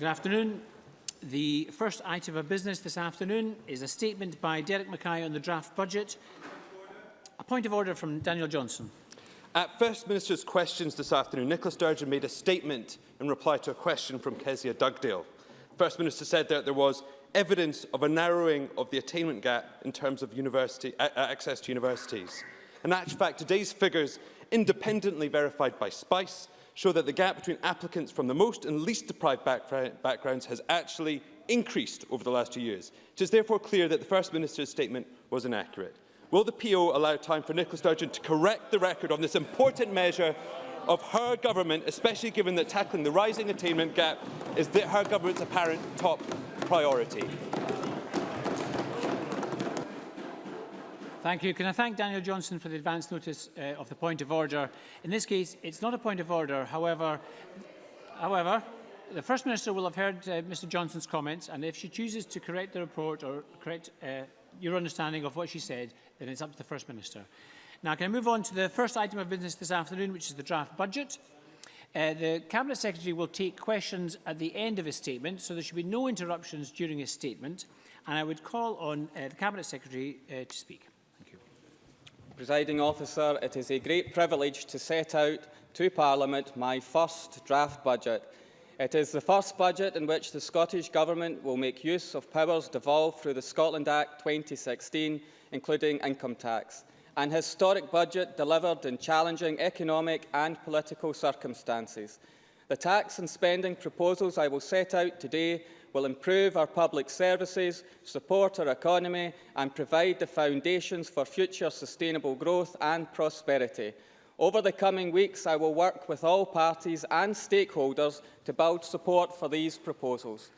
Good afternoon. The first item of business this afternoon is a statement by Derek Mackay on the draft budget. A point of order from Daniel Johnson. At First Minister's questions this afternoon, Nicola Sturgeon made a statement in reply to a question from Kezia Dugdale. First Minister said that there was evidence of a narrowing of the attainment gap in terms of access to universities. In actual fact, today's figures, independently verified by SPICE, show that the gap between applicants from the most and least deprived backgrounds has actually increased over the last 2 years. It is therefore clear that the First Minister's statement was inaccurate. Will the PO allow time for Nicola Sturgeon to correct the record on this important measure of her government, especially given that tackling the rising attainment gap is her government's apparent top priority? Thank you. Can I thank Daniel Johnson for the advance notice of the point of order? In this case, it's not a point of order. However, the First Minister will have heard Mr Johnson's comments, and if she chooses to correct the report or correct your understanding of what she said, then it's up to the First Minister. Now, can I move on to the first item of business this afternoon, which is the draft budget? The Cabinet Secretary will take questions at the end of his statement, so there should be no interruptions during his statement, and I would call on the Cabinet Secretary to speak. Presiding Officer, it is a great privilege to set out to Parliament my first draft budget. It is the first budget in which the Scottish Government will make use of powers devolved through the Scotland Act 2016, including income tax, an historic budget delivered in challenging economic and political circumstances. The tax and spending proposals I will set out today will improve our public services, support our economy and provide the foundations for future sustainable growth and prosperity. Over the coming weeks, I will work with all parties and stakeholders to build support for these proposals.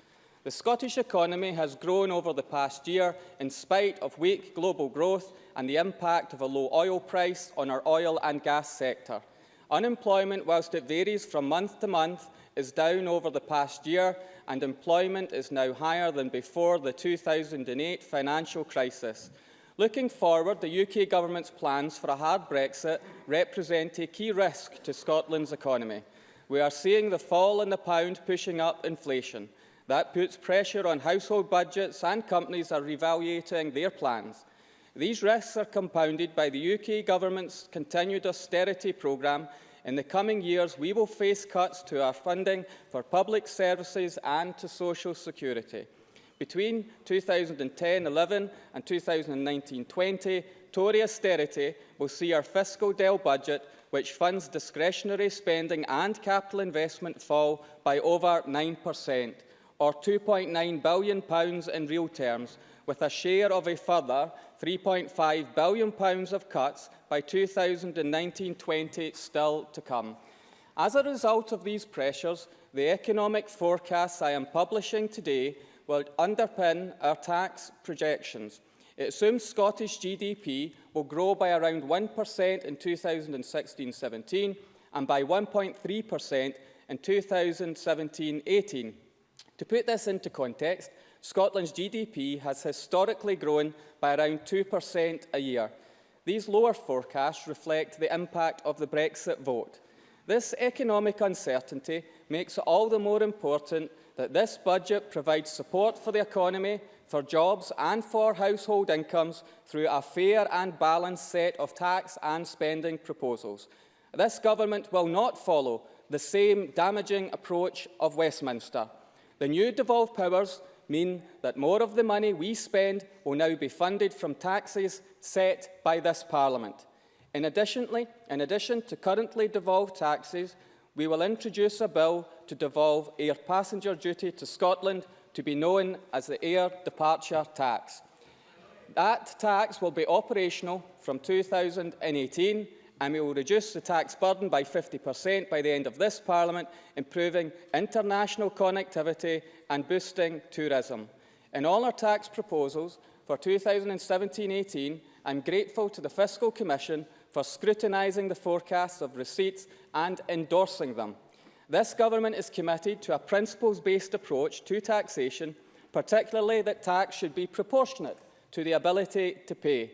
The Scottish economy has grown over the past year in spite of weak global growth and the impact of a low oil price on our oil and gas sector. Unemployment, whilst it varies from month to month, is down over the past year, and employment is now higher than before the 2008 financial crisis. Looking forward, the UK Government's plans for a hard Brexit represent a key risk to Scotland's economy. We are seeing the fall in the pound pushing up inflation. That puts pressure on household budgets, and companies are reevaluating their plans. These risks are compounded by the UK Government's continued austerity programme. In the coming years, we will face cuts to our funding for public services and to social security. Between 2010-11 and 2019-20, Tory austerity will see our fiscal DEL budget, which funds discretionary spending and capital investment, fall by over 9%, or £2.9 billion in real terms, with a share of a further £3.5 billion of cuts by 2019-20 still to come. As a result of these pressures, the economic forecasts I am publishing today will underpin our tax projections. It assumes Scottish GDP will grow by around 1% in 2016-17 and by 1.3% in 2017-18. To put this into context, Scotland's GDP has historically grown by around 2% a year. These lower forecasts reflect the impact of the Brexit vote. This economic uncertainty makes it all the more important that this budget provides support for the economy, for jobs and for household incomes through a fair and balanced set of tax and spending proposals. This government will not follow the same damaging approach of Westminster. The new devolved powers mean that more of the money we spend will now be funded from taxes set by this Parliament. In addition to currently devolved taxes, we will introduce a bill to devolve air passenger duty to Scotland, to be known as the Air Departure Tax. That tax will be operational from 2018, and we will reduce the tax burden by 50% by the end of this Parliament, improving international connectivity and boosting tourism. In all our tax proposals for 2017-18, I am grateful to the Fiscal Commission for scrutinising the forecasts of receipts and endorsing them. This government is committed to a principles-based approach to taxation, particularly that tax should be proportionate to the ability to pay.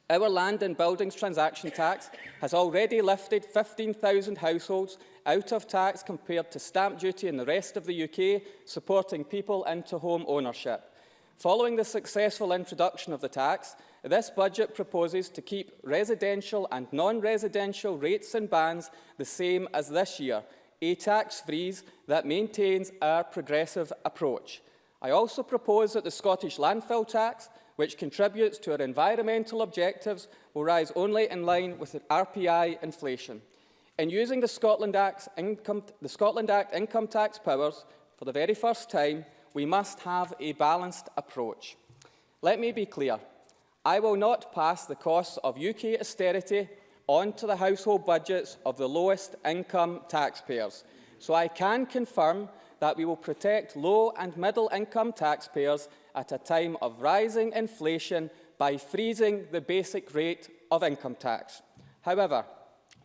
Our land and buildings transaction tax has already lifted 15,000 households out of tax compared to stamp duty in the rest of the UK, supporting people into home ownership. Following the successful introduction of the tax, this budget proposes to keep residential and non-residential rates and bands the same as this year, a tax freeze that maintains our progressive approach. I also propose that the Scottish landfill tax, which contributes to our environmental objectives, will rise only in line with RPI inflation. In using the Scotland Act income tax powers for the very first time, we must have a balanced approach. Let me be clear. I will not pass the costs of UK austerity on to the household budgets of the lowest income taxpayers. So I can confirm that we will protect low and middle income taxpayers at a time of rising inflation by freezing the basic rate of income tax. However,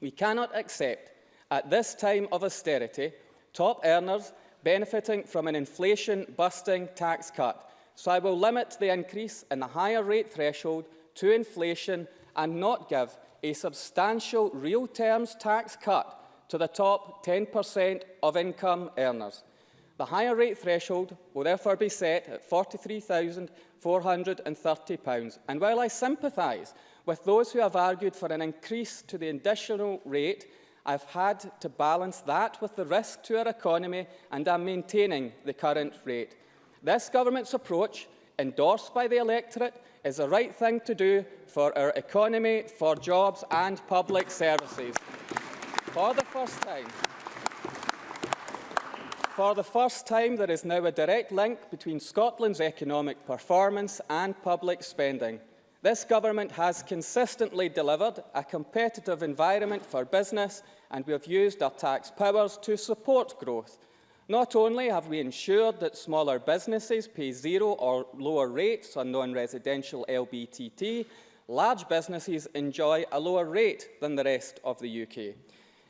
we cannot accept, at this time of austerity, top earners benefiting from an inflation-busting tax cut. So I will limit the increase in the higher rate threshold to inflation and not give a substantial real terms tax cut to the top 10% of income earners. The higher rate threshold will therefore be set at £43,430. And while I sympathise with those who have argued for an increase to the additional rate, I've had to balance that with the risk to our economy and am maintaining the current rate. This government's approach, endorsed by the electorate, is the right thing to do for our economy, for jobs and public services. For the first time, there is now a direct link between Scotland's economic performance and public spending. This government has consistently delivered a competitive environment for business, and we have used our tax powers to support growth. Not only have we ensured that smaller businesses pay zero or lower rates on non-residential LBTT, large businesses enjoy a lower rate than the rest of the UK.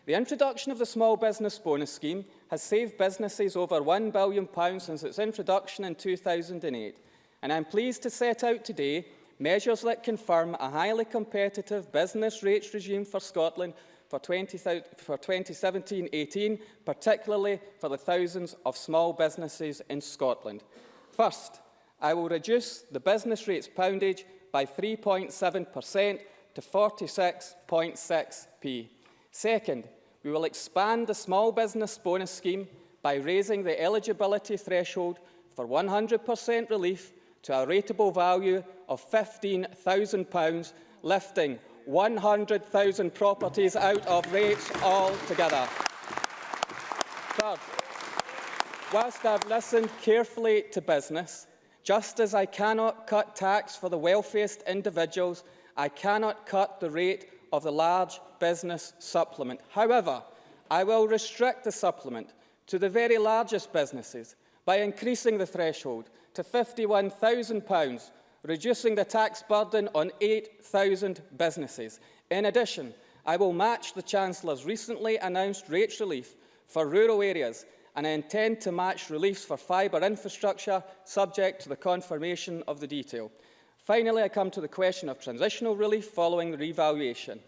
The introduction of the Small Business Bonus Scheme has saved businesses over £1 billion since its introduction in 2008, and I am pleased to set out today measures that confirm a highly competitive business rates regime for Scotland for 2017-18, particularly for the thousands of small businesses in Scotland. First, I will reduce the business rates poundage by 3.7% to 46.6p. Second, we will expand the Small Business Bonus Scheme by raising the eligibility threshold for 100% relief to a rateable value of £15,000, lifting 100,000 properties out of rates altogether. Third, whilst I've listened carefully to business, just as I cannot cut tax for the wealthiest individuals, I cannot cut the rate of the large business supplement. However, I will restrict the supplement to the very largest businesses by increasing the threshold to £51,000, reducing the tax burden on 8,000 businesses. In addition, I will match the Chancellor's recently announced rates relief for rural areas, and I intend to match reliefs for fibre infrastructure, subject to the confirmation of the detail. Finally, I come to the question of transitional relief following the revaluation.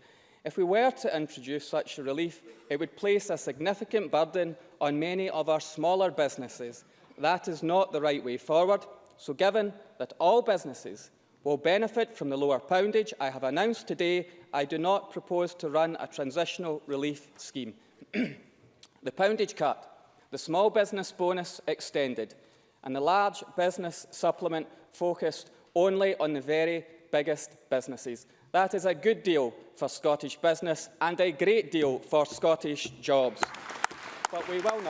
If we were to introduce such a relief, it would place a significant burden on many of our smaller businesses. That is not the right way forward. So given that all businesses will benefit from the lower poundage I have announced today, I do not propose to run a transitional relief scheme. The poundage cut, the small business bonus extended, and the large business supplement focused only on the very biggest businesses. That is a good deal for Scottish business and a great deal for Scottish jobs. But we will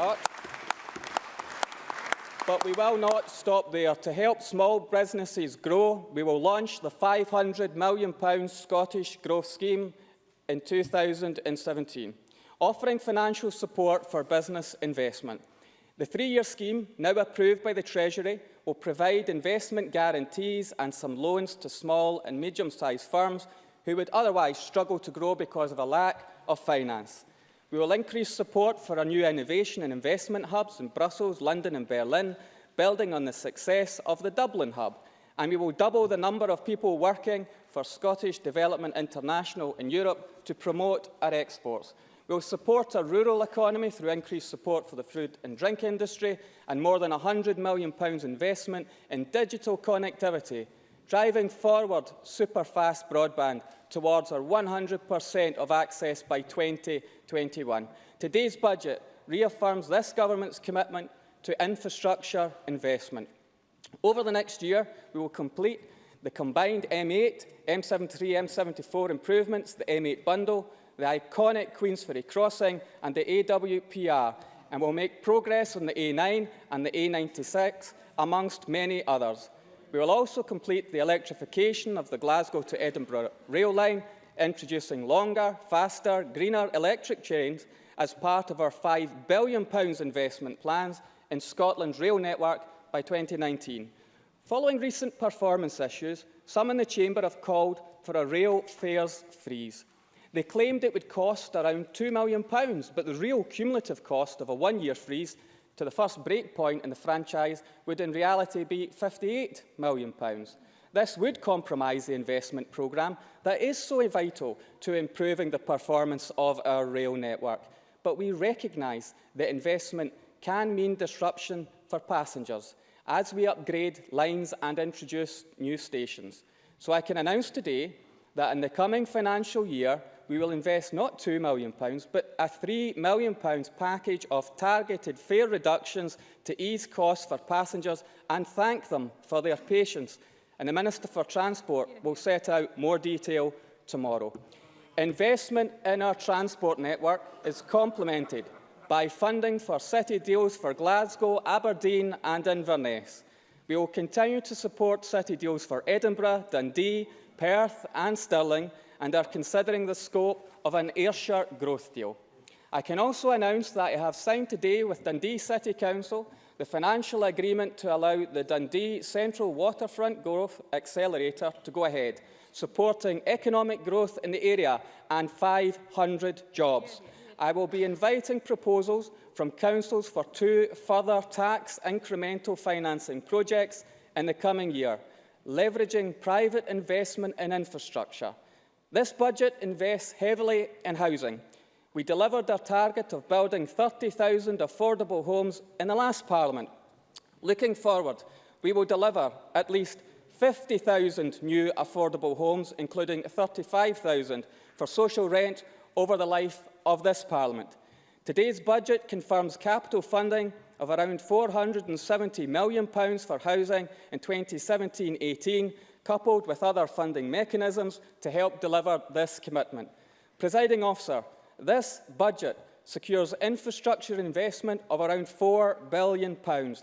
not stop there. To help small businesses grow, we will launch the £500 million Scottish Growth Scheme in 2017, offering financial support for business investment. The three-year scheme, now approved by the Treasury, will provide investment guarantees and some loans to small and medium-sized firms who would otherwise struggle to grow because of a lack of finance. We will increase support for our new innovation and investment hubs in Brussels, London and Berlin, building on the success of the Dublin hub. and we will double the number of people working for Scottish Development International in Europe to promote our exports. We will support our rural economy through increased support for the food and drink industry and more than £100 million investment in digital connectivity, driving forward super-fast broadband towards our 100% of access by 2021. Today's budget reaffirms this government's commitment to infrastructure investment. Over the next year, we will complete the combined M8, M73, M74 improvements, the M8 bundle, the iconic Queensferry crossing and the AWPR, and will make progress on the A9 and the A96, amongst many others. We will also complete the electrification of the Glasgow to Edinburgh rail line, introducing longer, faster, greener electric trains as part of our £5 billion investment plans in Scotland's rail network by 2019. Following recent performance issues, some in the Chamber have called for a rail fares freeze. They claimed it would cost around £2 million, but the real cumulative cost of a one-year freeze to the first break point in the franchise would in reality be £58 million. This would compromise the investment programme that is so vital to improving the performance of our rail network. But we recognise that investment can mean disruption for passengers as we upgrade lines and introduce new stations. So I can announce today that in the coming financial year, we will invest not £2 million, but a £3 million package of targeted fare reductions to ease costs for passengers and thank them for their patience. And the Minister for Transport will set out more detail tomorrow. Investment in our transport network is complemented by funding for city deals for Glasgow, Aberdeen and Inverness. We will continue to support city deals for Edinburgh, Dundee, Perth and Stirling, and are considering the scope of an Ayrshire growth deal. I can also announce that I have signed today with Dundee City Council the financial agreement to allow the Dundee Central Waterfront Growth Accelerator to go ahead, supporting economic growth in the area and 500 jobs. I will be inviting proposals from councils for 2 further tax incremental financing projects in the coming year, leveraging private investment in infrastructure. This budget invests heavily in housing. We delivered our target of building 30,000 affordable homes in the last Parliament. Looking forward, we will deliver at least 50,000 new affordable homes, including 35,000 for social rent over the life of this Parliament. Today's budget confirms capital funding of around £470 million for housing in 2017-18, coupled with other funding mechanisms to help deliver this commitment. Presiding Officer, this budget secures infrastructure investment of around £4 billion.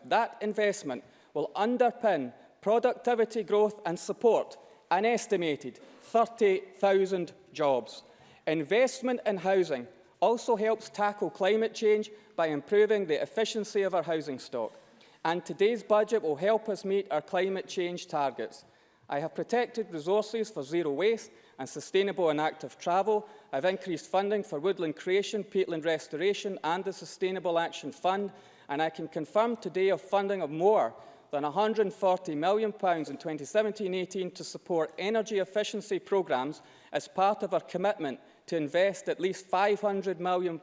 That investment will underpin productivity growth and support an estimated 30,000 jobs. Investment in housing also helps tackle climate change by improving the efficiency of our housing stock. And today's budget will help us meet our climate change targets. I have protected resources for zero waste and sustainable and active travel. I've increased funding for woodland creation, peatland restoration and the Sustainable Action Fund. And I can confirm today of funding of more than £140 million in 2017-18 to support energy efficiency programmes as part of our commitment to invest at least £500 million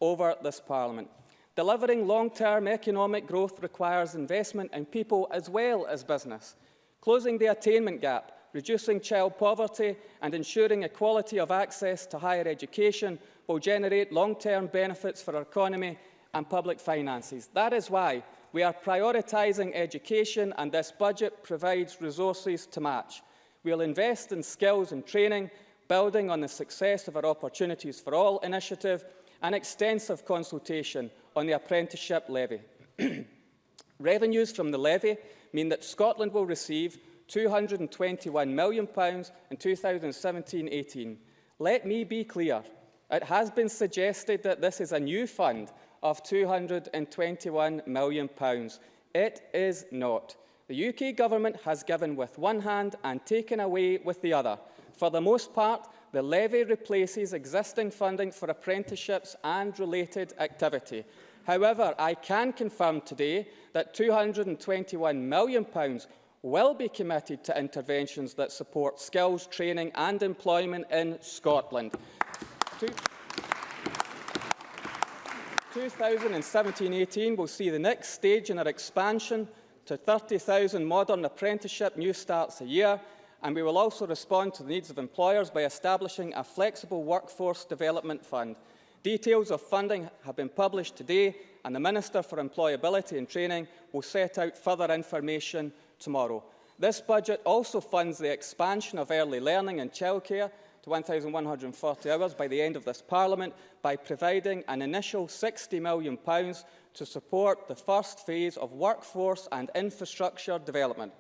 over this Parliament. Delivering long-term economic growth requires investment in people as well as business. Closing the attainment gap, reducing child poverty and ensuring equality of access to higher education will generate long-term benefits for our economy and public finances. That is why we are prioritising education, and this budget provides resources to match. We will invest in skills and training, building on the success of our Opportunities for All initiative and extensive consultation on the apprenticeship levy. Revenues from the levy mean that Scotland will receive £221 million in 2017-18. Let me be clear. It has been suggested that this is a new fund of £221 million. It is not. The UK Government has given with one hand and taken away with the other. For the most part, the levy replaces existing funding for apprenticeships and related activity. However, I can confirm today that £221 million will be committed to interventions that support skills, training and employment in Scotland. 2017-18 will see the next stage in our expansion to 30,000 modern apprenticeship new starts a year, and we will also respond to the needs of employers by establishing a flexible workforce development fund. Details of funding have been published today, and the Minister for Employability and Training will set out further information tomorrow. This budget also funds the expansion of early learning and childcare to 1,140 hours by the end of this Parliament by providing an initial £60 million to support the first phase of workforce and infrastructure development.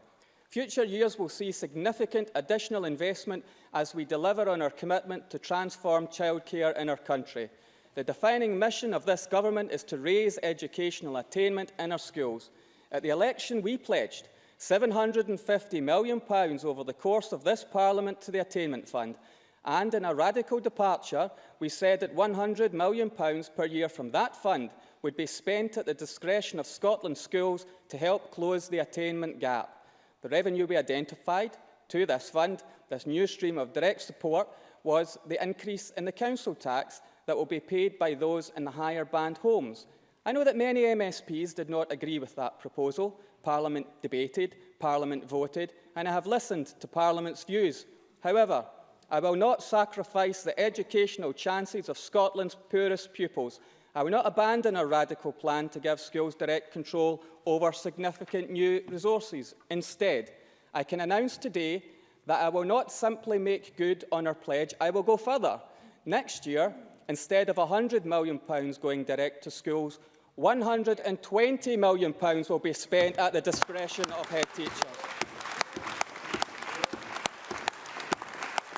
Future years will see significant additional investment as we deliver on our commitment to transform childcare in our country. The defining mission of this government is to raise educational attainment in our schools. At the election, we pledged £750 million over the course of this Parliament to the Attainment Fund, and in a radical departure, we said that £100 million per year from that fund would be spent at the discretion of Scotland's schools to help close the attainment gap. The revenue we identified to this fund, this new stream of direct support, was the increase in the council tax that will be paid by those in the higher band homes. I know that many MSPs did not agree with that proposal. Parliament debated, Parliament voted, and I have listened to Parliament's views. However, I will not sacrifice the educational chances of Scotland's poorest pupils. I will not abandon a radical plan to give schools direct control over significant new resources. Instead, I can announce today that I will not simply make good on our pledge, I will go further. Next year, instead of £100 million going direct to schools, £120 million will be spent at the discretion of head teachers.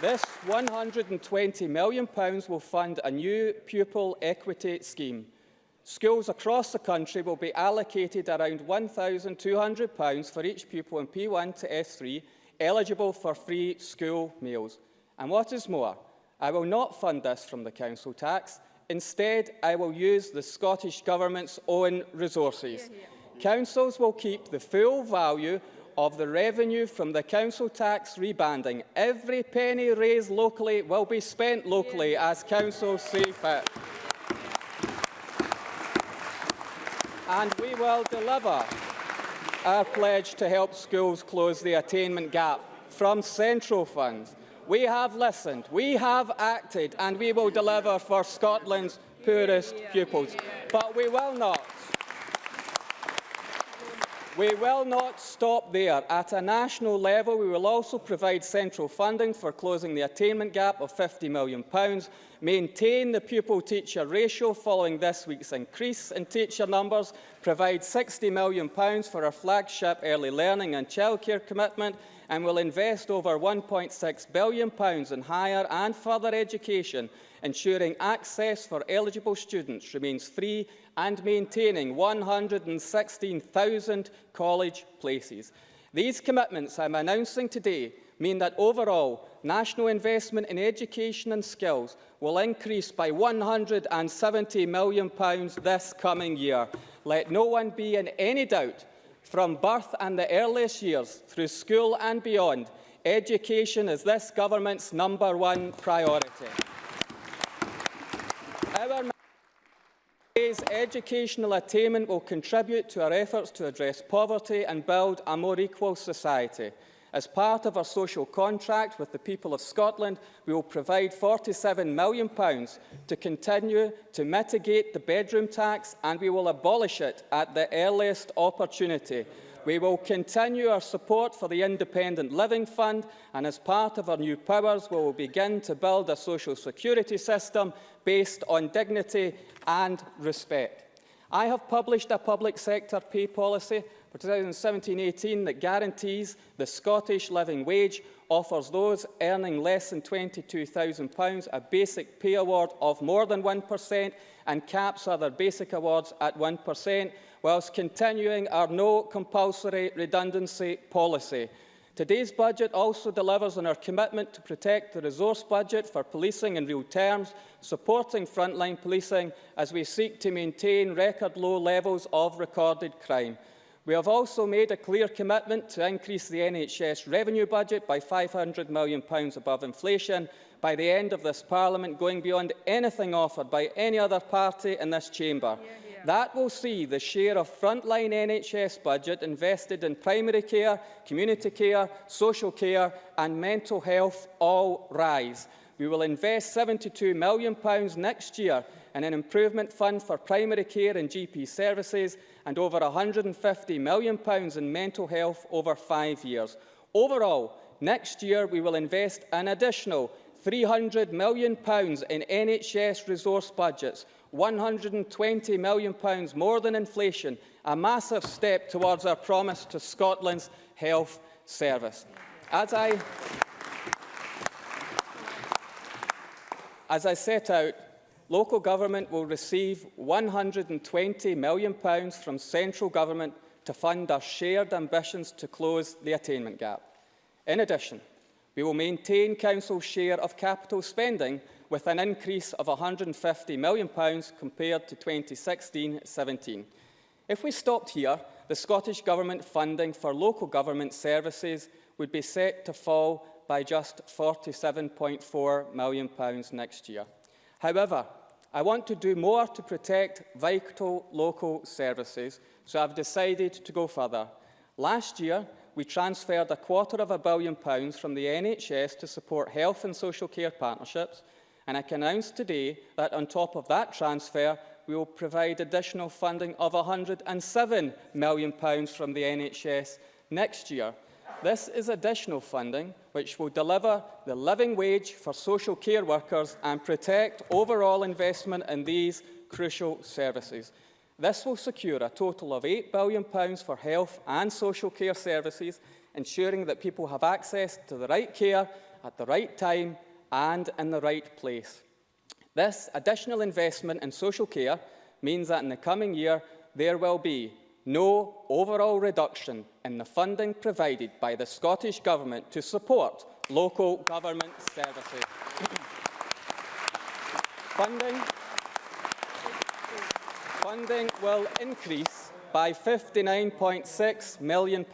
This £120 million will fund a new pupil equity scheme. Schools across the country will be allocated around £1,200 for each pupil in P1 to S3 eligible for free school meals. And what is more, I will not fund this from the council tax. Instead, I will use the Scottish Government's own resources. Councils will keep the full value of the revenue from the council tax rebanding. Every penny raised locally will be spent locally as councils see fit. And we will deliver our pledge to help schools close the attainment gap from central funds. We have listened, we have acted, and we will deliver for Scotland's poorest pupils. But we will not. We will not stop there. At a national level, we will also provide central funding for closing the attainment gap of £50 million, maintain the pupil-teacher ratio following this week's increase in teacher numbers, provide £60 million for our flagship early learning and childcare commitment, and will invest over £1.6 billion in higher and further education, ensuring access for eligible students remains free and maintaining 116,000 college places. These commitments I am announcing today mean that overall national investment in education and skills will increase by £170 million this coming year. Let no one be in any doubt. From birth and the earliest years, through school and beyond, education is this government's #1 priority. Our educational attainment will contribute to our efforts to address poverty and build a more equal society. As part of our social contract with the people of Scotland, we will provide £47 million to continue to mitigate the bedroom tax, and we will abolish it at the earliest opportunity. We will continue our support for the Independent Living Fund, and as part of our new powers, we will begin to build a social security system based on dignity and respect. I have published a public sector pay policy for 2017-18 that guarantees the Scottish living wage, offers those earning less than £22,000 a basic pay award of more than 1% and caps other basic awards at 1%, whilst continuing our no compulsory redundancy policy. Today's budget also delivers on our commitment to protect the resource budget for policing in real terms, supporting frontline policing as we seek to maintain record low levels of recorded crime. We have also made a clear commitment to increase the NHS revenue budget by £500 million above inflation by the end of this Parliament, going beyond anything offered by any other party in this chamber. That will see the share of frontline NHS budget invested in primary care, community care, social care and mental health all rise. We will invest £72 million next year in an improvement fund for primary care and GP services and over £150 million in mental health over 5 years. Overall, next year we will invest an additional £300 million in NHS resource budgets, £120 million more than inflation, a massive step towards our promise to Scotland's health service. As I set out, local government will receive £120 million from central government to fund our shared ambitions to close the attainment gap. In addition, we will maintain Council's share of capital spending with an increase of £150 million compared to 2016-17. If we stopped here, the Scottish Government funding for local government services would be set to fall by just £47.4 million next year. However, I want to do more to protect vital local services, so I've decided to go further. Last year, we transferred £250 million from the NHS to support health and social care partnerships, and I can announce today that on top of that transfer, we will provide additional funding of £107 million from the NHS next year. This is additional funding which will deliver the living wage for social care workers and protect overall investment in these crucial services. This will secure a total of £8 billion for health and social care services, ensuring that people have access to the right care at the right time and in the right place. This additional investment in social care means that in the coming year there will be no overall reduction in the funding provided by the Scottish Government to support local government services. Funding will increase by £59.6 million.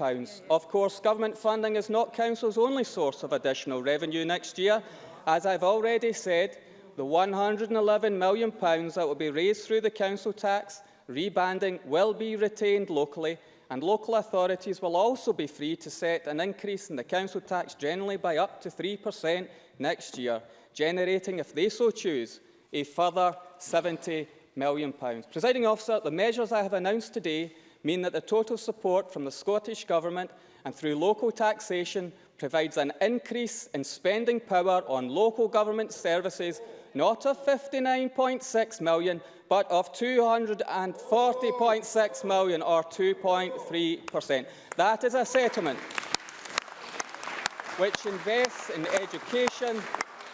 Of course, government funding is not Council's only source of additional revenue next year. As I've already said, the £111 million that will be raised through the council tax rebanding will be retained locally, and local authorities will also be free to set an increase in the council tax generally by up to 3% next year, generating, if they so choose, a further £70 million. Presiding Officer, the measures I have announced today mean that the total support from the Scottish Government and through local taxation provides an increase in spending power on local government services, not of £59.6 million, but of £240.6 million, or 2.3%. That is a settlement which invests in education,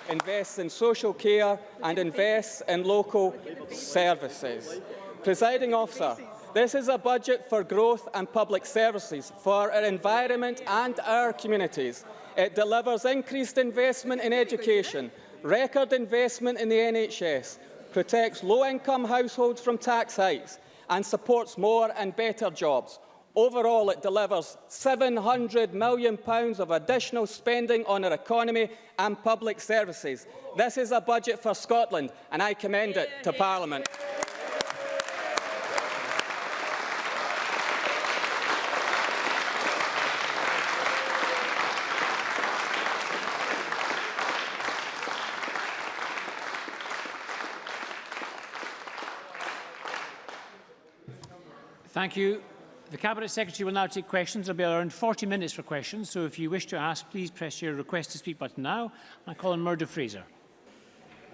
invests in social care and invests in local services. Presiding Officer, this is a budget for growth and public services, for our environment and our communities. It delivers increased investment in education, record investment in the NHS, protects low-income households from tax hikes and supports more and better jobs. Overall, it delivers £700 million of additional spending on our economy and public services. This is a budget for Scotland, and I commend it to Parliament. Thank you. The Cabinet Secretary will now take questions. There will be around 40 minutes for questions, so if you wish to ask, please press your request to speak button now. I call on Murdo Fraser.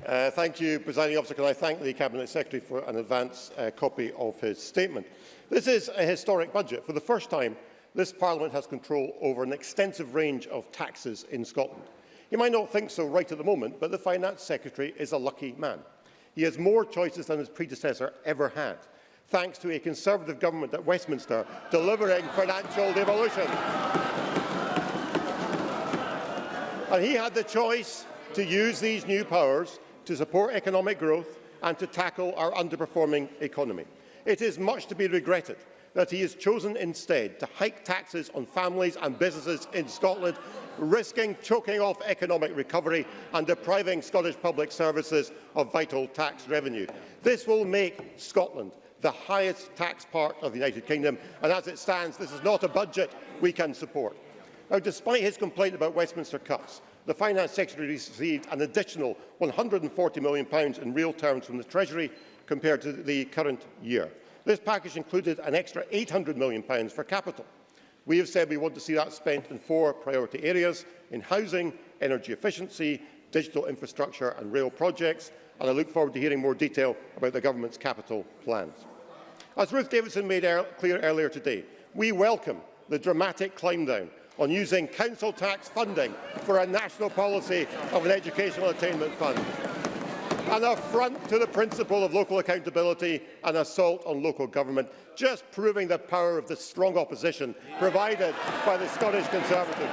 Thank you, Presiding Officer. Can I thank the Cabinet Secretary for an advance copy of his statement. This is a historic budget. For the first time, this Parliament has control over an extensive range of taxes in Scotland. You might not think so right at the moment, but the Finance Secretary is a lucky man. He has more choices than his predecessor ever had, thanks to a Conservative government at Westminster delivering financial devolution. And he had the choice to use these new powers to support economic growth and to tackle our underperforming economy. It is much to be regretted that he has chosen instead to hike taxes on families and businesses in Scotland, risking choking off economic recovery and depriving Scottish public services of vital tax revenue. This will make Scotland the highest tax part of the United Kingdom, and as it stands, this is not a budget we can support. Now, despite his complaint about Westminster cuts, the Finance Secretary received an additional £140 million in real terms from the Treasury compared to the current year. This package included an extra £800 million for capital. We have said we want to see that spent in 4 priority areas: in housing, energy efficiency, digital infrastructure and rail projects, and I look forward to hearing more detail about the Government's capital plans. As Ruth Davidson made clear earlier today, we welcome the dramatic climb down on using council tax funding for a national policy of an educational attainment fund, an affront to the principle of local accountability and assault on local government, just proving the power of the strong opposition provided by the Scottish Conservatives.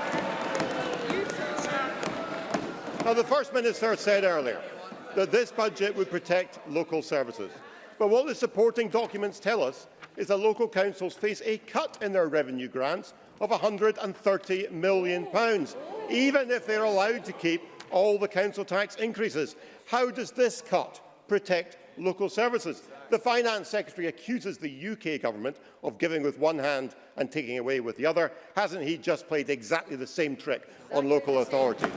Now, the First Minister said earlier that this budget would protect local services. But what the supporting documents tell us is that local councils face a cut in their revenue grants of £130 million, even if they're allowed to keep all the council tax increases. How does this cut protect local services? The Finance Secretary accuses the UK Government of giving with one hand and taking away with the other. Hasn't he just played exactly the same trick on local authorities?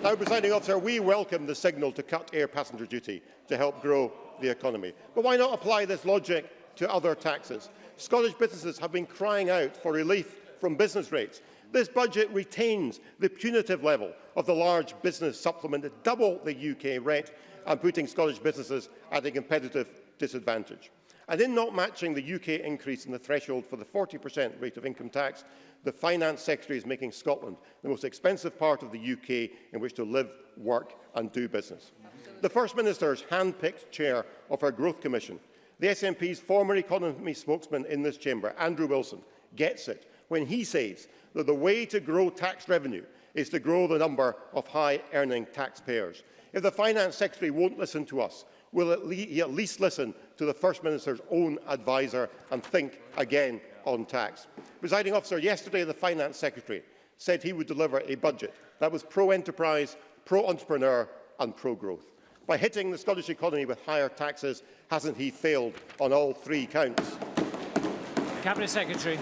Now, Presiding Officer, we welcome the signal to cut air passenger duty to help grow the economy. But why not apply this logic to other taxes? Scottish businesses have been crying out for relief from business rates. This budget retains the punitive level of the large business supplement at double the UK rate and putting Scottish businesses at a competitive disadvantage. And in not matching the UK increase in the threshold for the 40% rate of income tax, the Finance Secretary is making Scotland the most expensive part of the UK in which to live, work and do business. The First Minister's hand-picked chair of her Growth Commission, the SNP's former economy spokesman in this chamber, Andrew Wilson, gets it when he says that the way to grow tax revenue is to grow the number of high-earning taxpayers. If the Finance Secretary won't listen to us, will he at least listen to the First Minister's own adviser and think again on tax? Presiding Officer, yesterday the Finance Secretary said he would deliver a budget that was pro-enterprise, pro-entrepreneur and pro-growth. By hitting the Scottish economy with higher taxes, hasn't he failed on all 3 counts? Cabinet Secretary.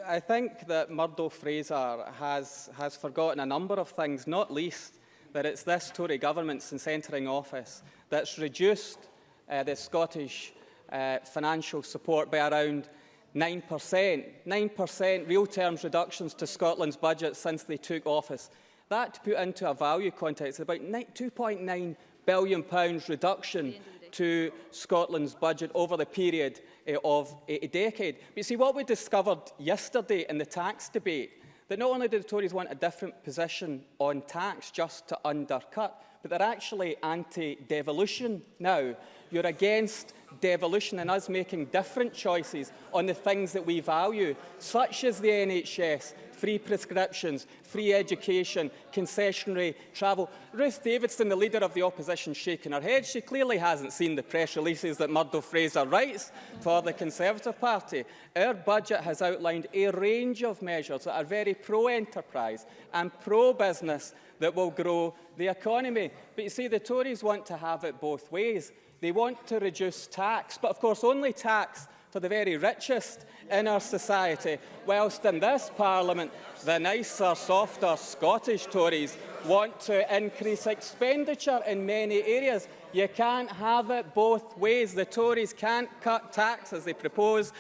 I think that Murdo Fraser has forgotten a number of things, not least that it's this Tory government since entering office that's reduced the Scottish financial support by around 9%. 9% real terms reductions to Scotland's budget since they took office. That, to put into a value context, is about £2.9 billion reduction to Scotland's budget over the period of a decade. But you see, what we discovered yesterday in the tax debate, that not only do the Tories want a different position on tax just to undercut, but they're actually anti-devolution now. You're against devolution and us making different choices on the things that we value, such as the NHS, free prescriptions, free education, concessionary travel. Ruth Davidson, the Leader of the Opposition, shaking her head. She clearly hasn't seen the press releases that Murdo Fraser writes for the Conservative Party. Our budget has outlined a range of measures that are very pro-enterprise and pro-business that will grow the economy. But you see, the Tories want to have it both ways. They want to reduce tax, but of course only tax for the very richest in our society, whilst in this Parliament, the nicer, softer Scottish Tories want to increase expenditure in many areas. You can't have it both ways. The Tories can't cut tax, as they propose,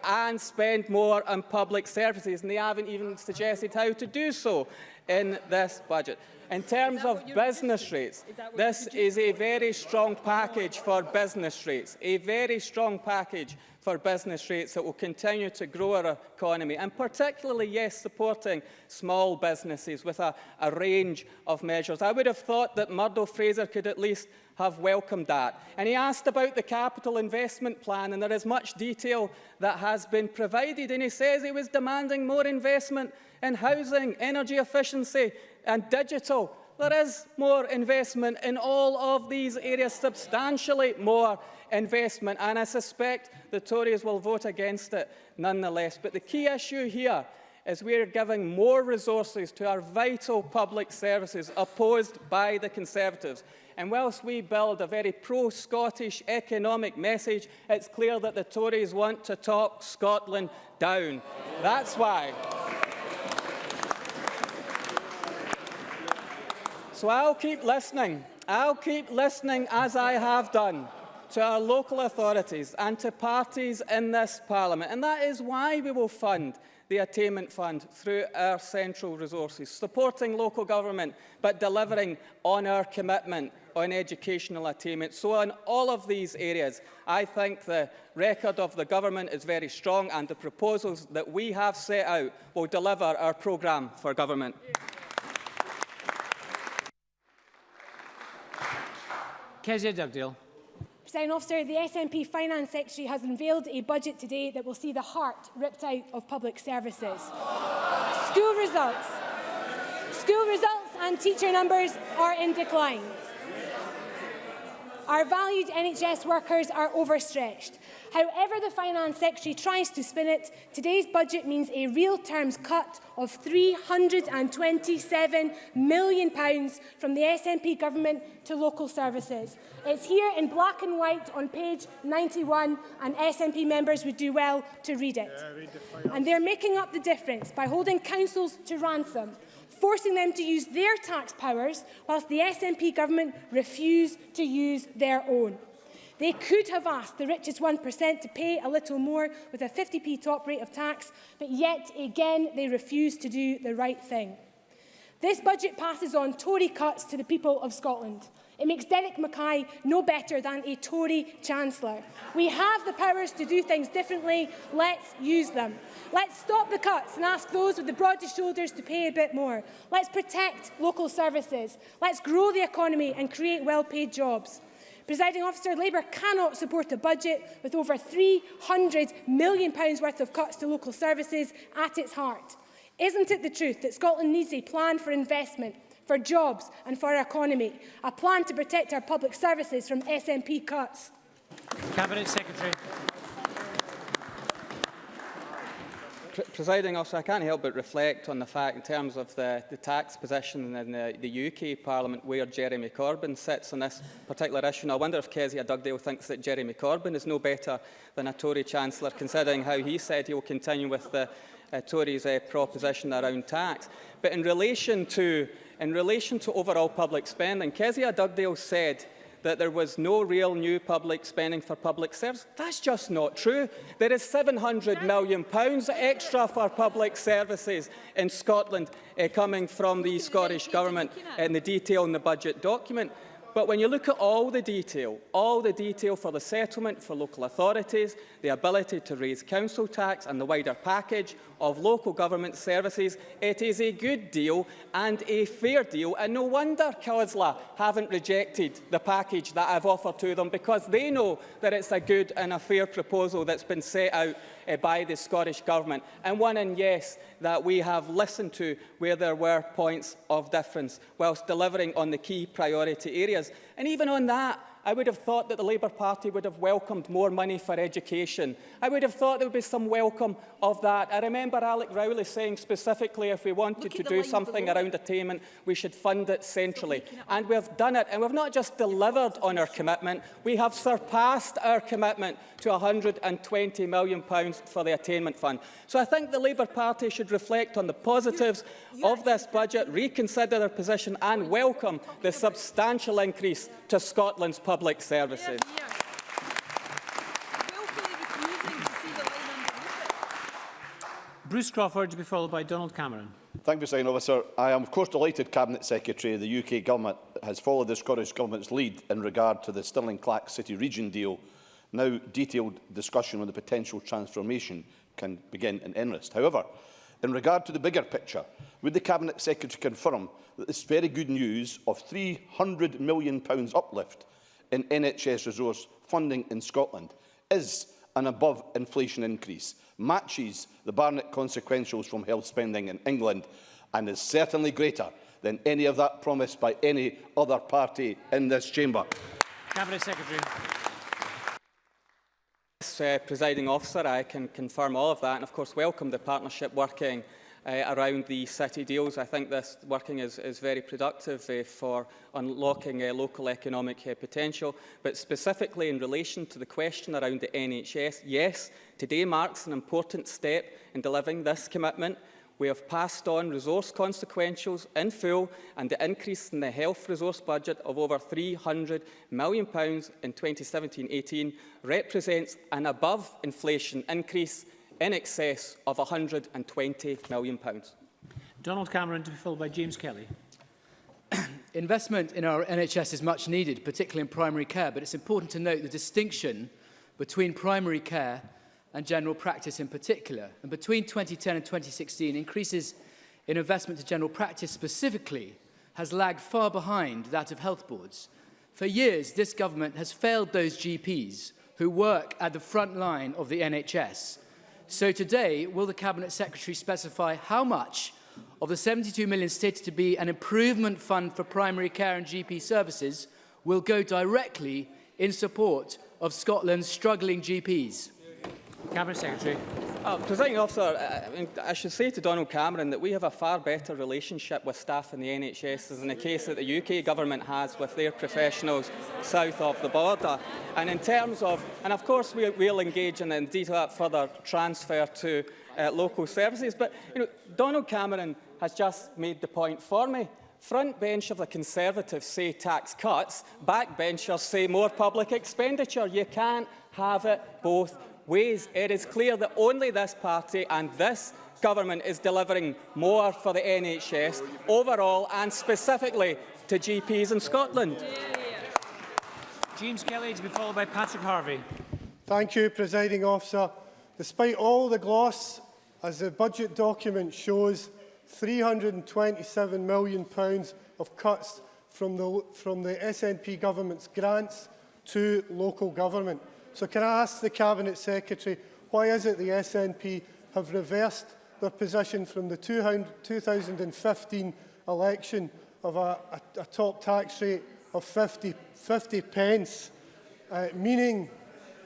and spend more on public services, and they haven't even suggested how to do so in this budget. In terms of business rates, this is a very strong package for business rates, a very strong package for business rates that will continue to grow our economy, and particularly, yes, supporting small businesses with a range of measures. I would have thought that Murdo Fraser could at least have welcomed that. And he asked about the capital investment plan, and there is much detail that has been provided, and he says he was demanding more investment in housing, energy efficiency and digital. There is more investment in all of these areas, substantially more investment, and I suspect the Tories will vote against it nonetheless. But the key issue here is we are giving more resources to our vital public services, opposed by the Conservatives. And whilst we build a very pro-Scottish economic message, it's clear that the Tories want to talk Scotland down. That's why. So I'll keep listening. I'll keep listening, as I have done, to our local authorities and to parties in this Parliament. And that is why we will fund the Attainment Fund through our central resources, supporting local government but delivering on our commitment on educational attainment. So on all of these areas, I think the record of the government is very strong, and the proposals that we have set out will deliver our programme for government. Kezia Dugdale. Presiding Officer, the SNP Finance Secretary has unveiled a budget today that will see the heart ripped out of public services. School results and teacher numbers are in decline. Our valued NHS workers are overstretched. However the Finance Secretary tries to spin it, today's budget means a real terms cut of £327 million from the SNP government to local services. It's here in black and white on page 91, and SNP members would do well to read it. And they're making up the difference by holding councils to ransom, forcing them to use their tax powers, whilst the SNP government refuse to use their own. They could have asked the richest 1% to pay a little more with a 50p top rate of tax, but yet again they refuse to do the right thing. This budget passes on Tory cuts to the people of Scotland. It makes Derek Mackay no better than a Tory Chancellor. We have the powers to do things differently. Let's use them. Let's stop the cuts and ask those with the broadest shoulders to pay a bit more. Let's protect local services. Let's grow the economy and create well-paid jobs. Presiding Officer, Labour cannot support a budget with over £300 million worth of cuts to local services at its heart. Isn't it the truth that Scotland needs a plan for investment, for jobs and for our economy, a plan to protect our public services from SNP cuts? Cabinet Secretary. Presiding Officer, I can't help but reflect on the fact, in terms of the tax position in the UK Parliament, where Jeremy Corbyn sits on this particular issue. And I wonder if Kezia Dugdale thinks that Jeremy Corbyn is no better than a Tory Chancellor, considering how he said he will continue with the Tories' proposition around tax. But in relation to overall public spending, Kezia Dugdale said that there was no real new public spending for public service. That's just not true. There is £700 million extra for public services in Scotland coming from the Scottish Government in the detail in the budget document. But when you look at all the detail for the settlement for local authorities, the ability to raise council tax and the wider package of local government services, it is a good deal and a fair deal. And no wonder COSLA haven't rejected the package that I've offered to them, because they know that it's a good and a fair proposal that's been set out by the Scottish Government, and one, and yes, that we have listened to where there were points of difference, whilst delivering on the key priority areas. And even on that, I would have thought that the Labour Party would have welcomed more money for education. I would have thought there would be some welcome of that. I remember Alec Rowley saying specifically, if we wanted to do something around attainment, we should fund it centrally. And we have done it. And we've not just delivered on our commitment, we have surpassed our commitment to £120 million for the Attainment Fund. So I think the Labour Party should reflect on the positives of this budget, reconsider their position and welcome the substantial increase to Scotland's public services. Bruce Crawford to be followed by Donald Cameron. Thank you, Presiding Officer. I am, of course, delighted Cabinet Secretary the UK Government has followed the Scottish Government's lead in regard to the Stirling-Clack City Region deal. Now, detailed discussion on the potential transformation can begin in earnest. However, in regard to the bigger picture, would the Cabinet Secretary confirm that this very good news of £300 million uplift in NHS resource funding in Scotland is an above-inflation increase, matches the Barnett consequentials from health spending in England, and is certainly greater than any of that promised by any other party in this chamber. Cabinet Secretary. Yes, Presiding Officer, I can confirm all of that and of course welcome the partnership working around the city deals. I think this working is very productive for unlocking local economic potential. But specifically in relation to the question around the NHS, yes, today marks an important step in delivering this commitment. We have passed on resource consequentials in full, and the increase in the health resource budget of over £300 million in 2017-18 represents an above-inflation increase in excess of £120 million. Donald Cameron to be followed by James Kelly. Investment in our NHS is much needed, particularly in primary care, but it's important to note the distinction between primary care and general practice in particular. And between 2010 and 2016, increases in investment to general practice specifically has lagged far behind that of health boards. For years, this government has failed those GPs who work at the front line of the NHS. So today, will the Cabinet Secretary specify how much of the 72 million stated to be an improvement fund for primary care and GP services will go directly in support of Scotland's struggling GPs? Cabinet Secretary. Presiding Officer, I should say to Donald Cameron that we have a far better relationship with staff in the NHS than the case that the UK Government has with their professionals south of the border. And in terms of, and of course we'll engage in that further transfer to local services, but Donald Cameron has just made the point for me. Front bench of the Conservatives say tax cuts, backbenchers say more public expenditure. You can't have it both ways. It is clear that only this party and this government is delivering more for the NHS overall and specifically to GPs in Scotland. James Kelly to be followed by Patrick Harvey. Thank you, Presiding Officer. Despite all the gloss, as the budget document shows, £327 million of cuts from the SNP government's grants to local government. So can I ask the Cabinet Secretary, why is it the SNP have reversed their position from the 2015 election of a top tax rate of 50 pence, meaning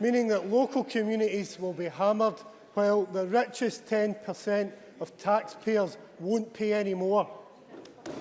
that local communities will be hammered while the richest 10% of taxpayers won't pay any more?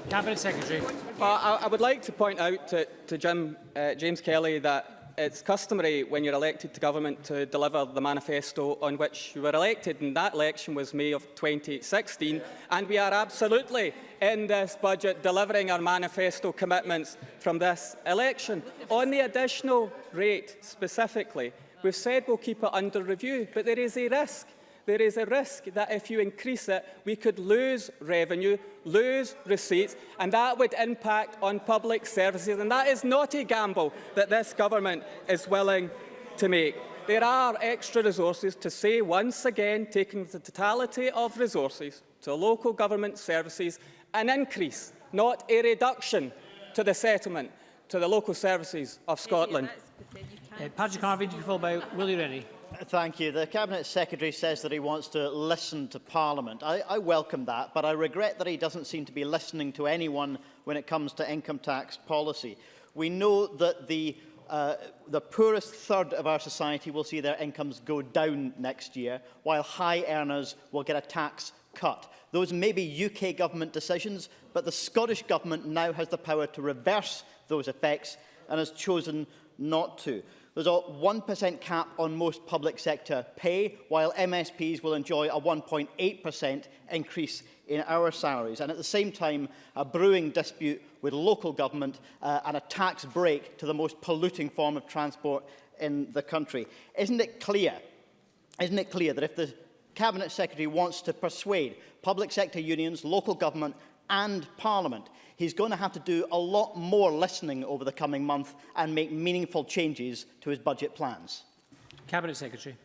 Cabinet Secretary. I would like to point out to James Kelly that it's customary when you're elected to government to deliver the manifesto on which you were elected, and that election was May of 2016, and we are absolutely in this budget delivering our manifesto commitments from this election. On the additional rate specifically, we've said we'll keep it under review, but there is a risk. There is a risk that if you increase it, we could lose revenue, lose receipts, and that would impact on public services. And that is not a gamble that this government is willing to make. There are extra resources to say, once again, taking the totality of resources to local government services, an increase, not a reduction to the settlement, to the local services of Scotland. Patrick Harvey to be followed by Willie Rennie. Thank you. The Cabinet Secretary says that he wants to listen to Parliament. I welcome that, but I regret that he doesn't seem to be listening to anyone when it comes to income tax policy. We know that the poorest third of our society will see their incomes go down next year, while high earners will get a tax cut. Those may be UK government decisions, but the Scottish Government now has the power to reverse those effects and has chosen not to. There's a 1% cap on most public sector pay, while MSPs will enjoy a 1.8% increase in our salaries. And at the same time, a brewing dispute with local government and a tax break to the most polluting form of transport in the country. Isn't it clear that if the Cabinet Secretary wants to persuade public sector unions, local government and Parliament, he's going to have to do a lot more listening over the coming month and make meaningful changes to his budget plans? Cabinet Secretary.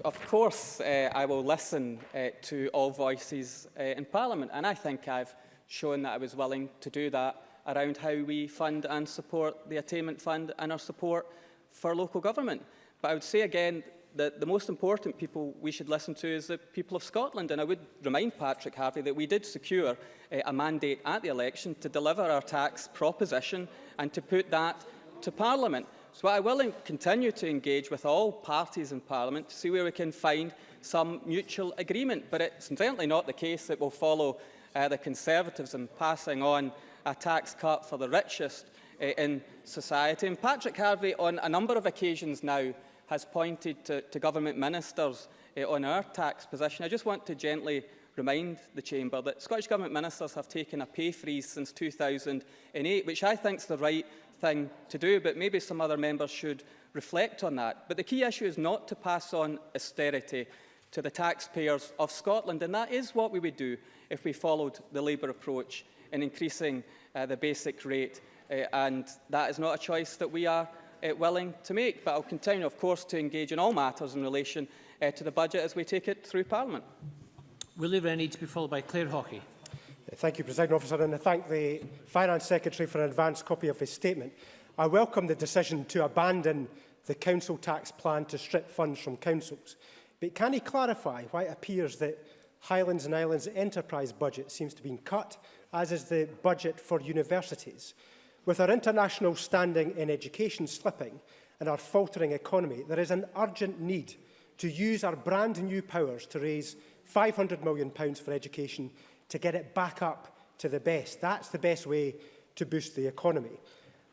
Of course, I will listen to all voices in Parliament, and I think I've shown that I was willing to do that around how we fund and support the Attainment Fund and our support for local government. But I would say again, that the most important people we should listen to is the people of Scotland. And I would remind Patrick Harvey that we did secure a mandate at the election to deliver our tax proposition and to put that to Parliament. So I will continue to engage with all parties in Parliament to see where we can find some mutual agreement. But it's certainly not the case that we'll follow the Conservatives in passing on a tax cut for the richest in society. And Patrick Harvey, on a number of occasions now, has pointed to government ministers on our tax position. I just want to gently remind the Chamber that Scottish Government ministers have taken a pay freeze since 2008, which I think is the right thing to do, but maybe some other members should reflect on that. But the key issue is not to pass on austerity to the taxpayers of Scotland, and that is what we would do if we followed the Labour approach in increasing the basic rate, and that is not a choice that we are willing to make. But I'll continue, of course, to engage in all matters in relation to the budget as we take it through Parliament. Willie Rennie to be followed by Claire Hawkey. Thank you, Presiding Officer, and I thank the Finance Secretary for an advance copy of his statement. I welcome the decision to abandon the council tax plan to strip funds from councils. But can he clarify why it appears that Highlands and Islands enterprise budget seems to be cut, as is the budget for universities? With our international standing in education slipping and our faltering economy, there is an urgent need to use our brand new powers to raise £500 million for education to get it back up to the best. That's the best way to boost the economy.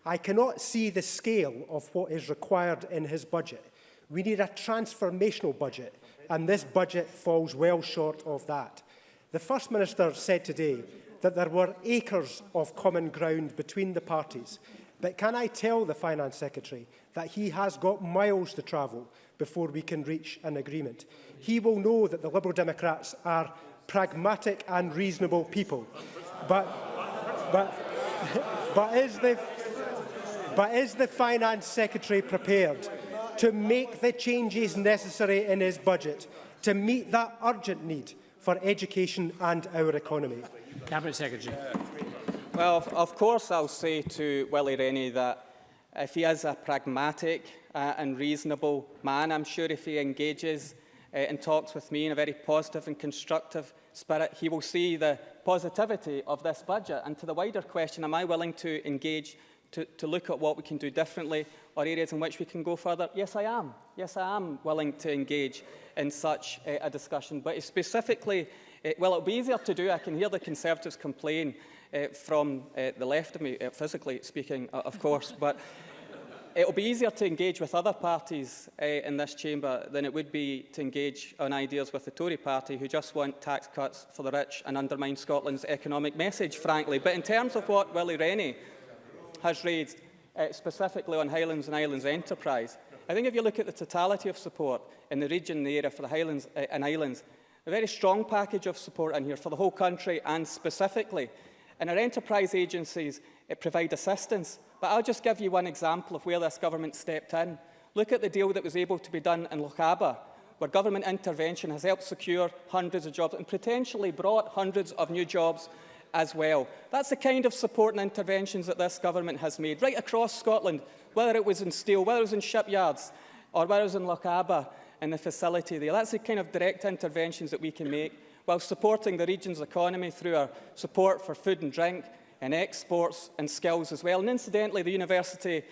I cannot see the scale of what is required in his budget. We need a transformational budget, and this budget falls well short of that. The First Minister said today that there were acres of common ground between the parties. But can I tell the Finance Secretary that he has got miles to travel before we can reach an agreement? He will know that the Liberal Democrats are pragmatic and reasonable people. But is the Finance Secretary prepared to make the changes necessary in his budget to meet that urgent need for education and our economy? Cabinet Secretary. Well, of course I'll say to Willie Rennie that if he is a pragmatic and reasonable man, I'm sure if he engages and talks with me in a very positive and constructive spirit, he will see the positivity of this budget. And to the wider question, am I willing to engage to look at what we can do differently or areas in which we can go further? Yes, I am. Yes, I am willing to engage in such a discussion. But specifically, well, it'll be easier to do. I can hear the Conservatives complain from the left of me, physically speaking, of course, but it'll be easier to engage with other parties in this chamber than it would be to engage on ideas with the Tory party, who just want tax cuts for the rich and undermine Scotland's economic message, frankly. But in terms of what Willie Rennie has raised, specifically on Highlands and Islands enterprise, I think if you look at the totality of support in the region and the area for the Highlands and Islands, a very strong package of support in here for the whole country and specifically. And our enterprise agencies provide assistance. But I'll just give you one example of where this government stepped in. Look at the deal that was able to be done in Lochaber, where government intervention has helped secure hundreds of jobs and potentially brought hundreds of new jobs as well. That's the kind of support and interventions that this government has made right across Scotland, whether it was in steel, whether it was in shipyards, or whether it was in Lochaber and the facility there. That's the kind of direct interventions that we can make while supporting the region's economy through our support for food and drink and exports and skills as well. And incidentally, the university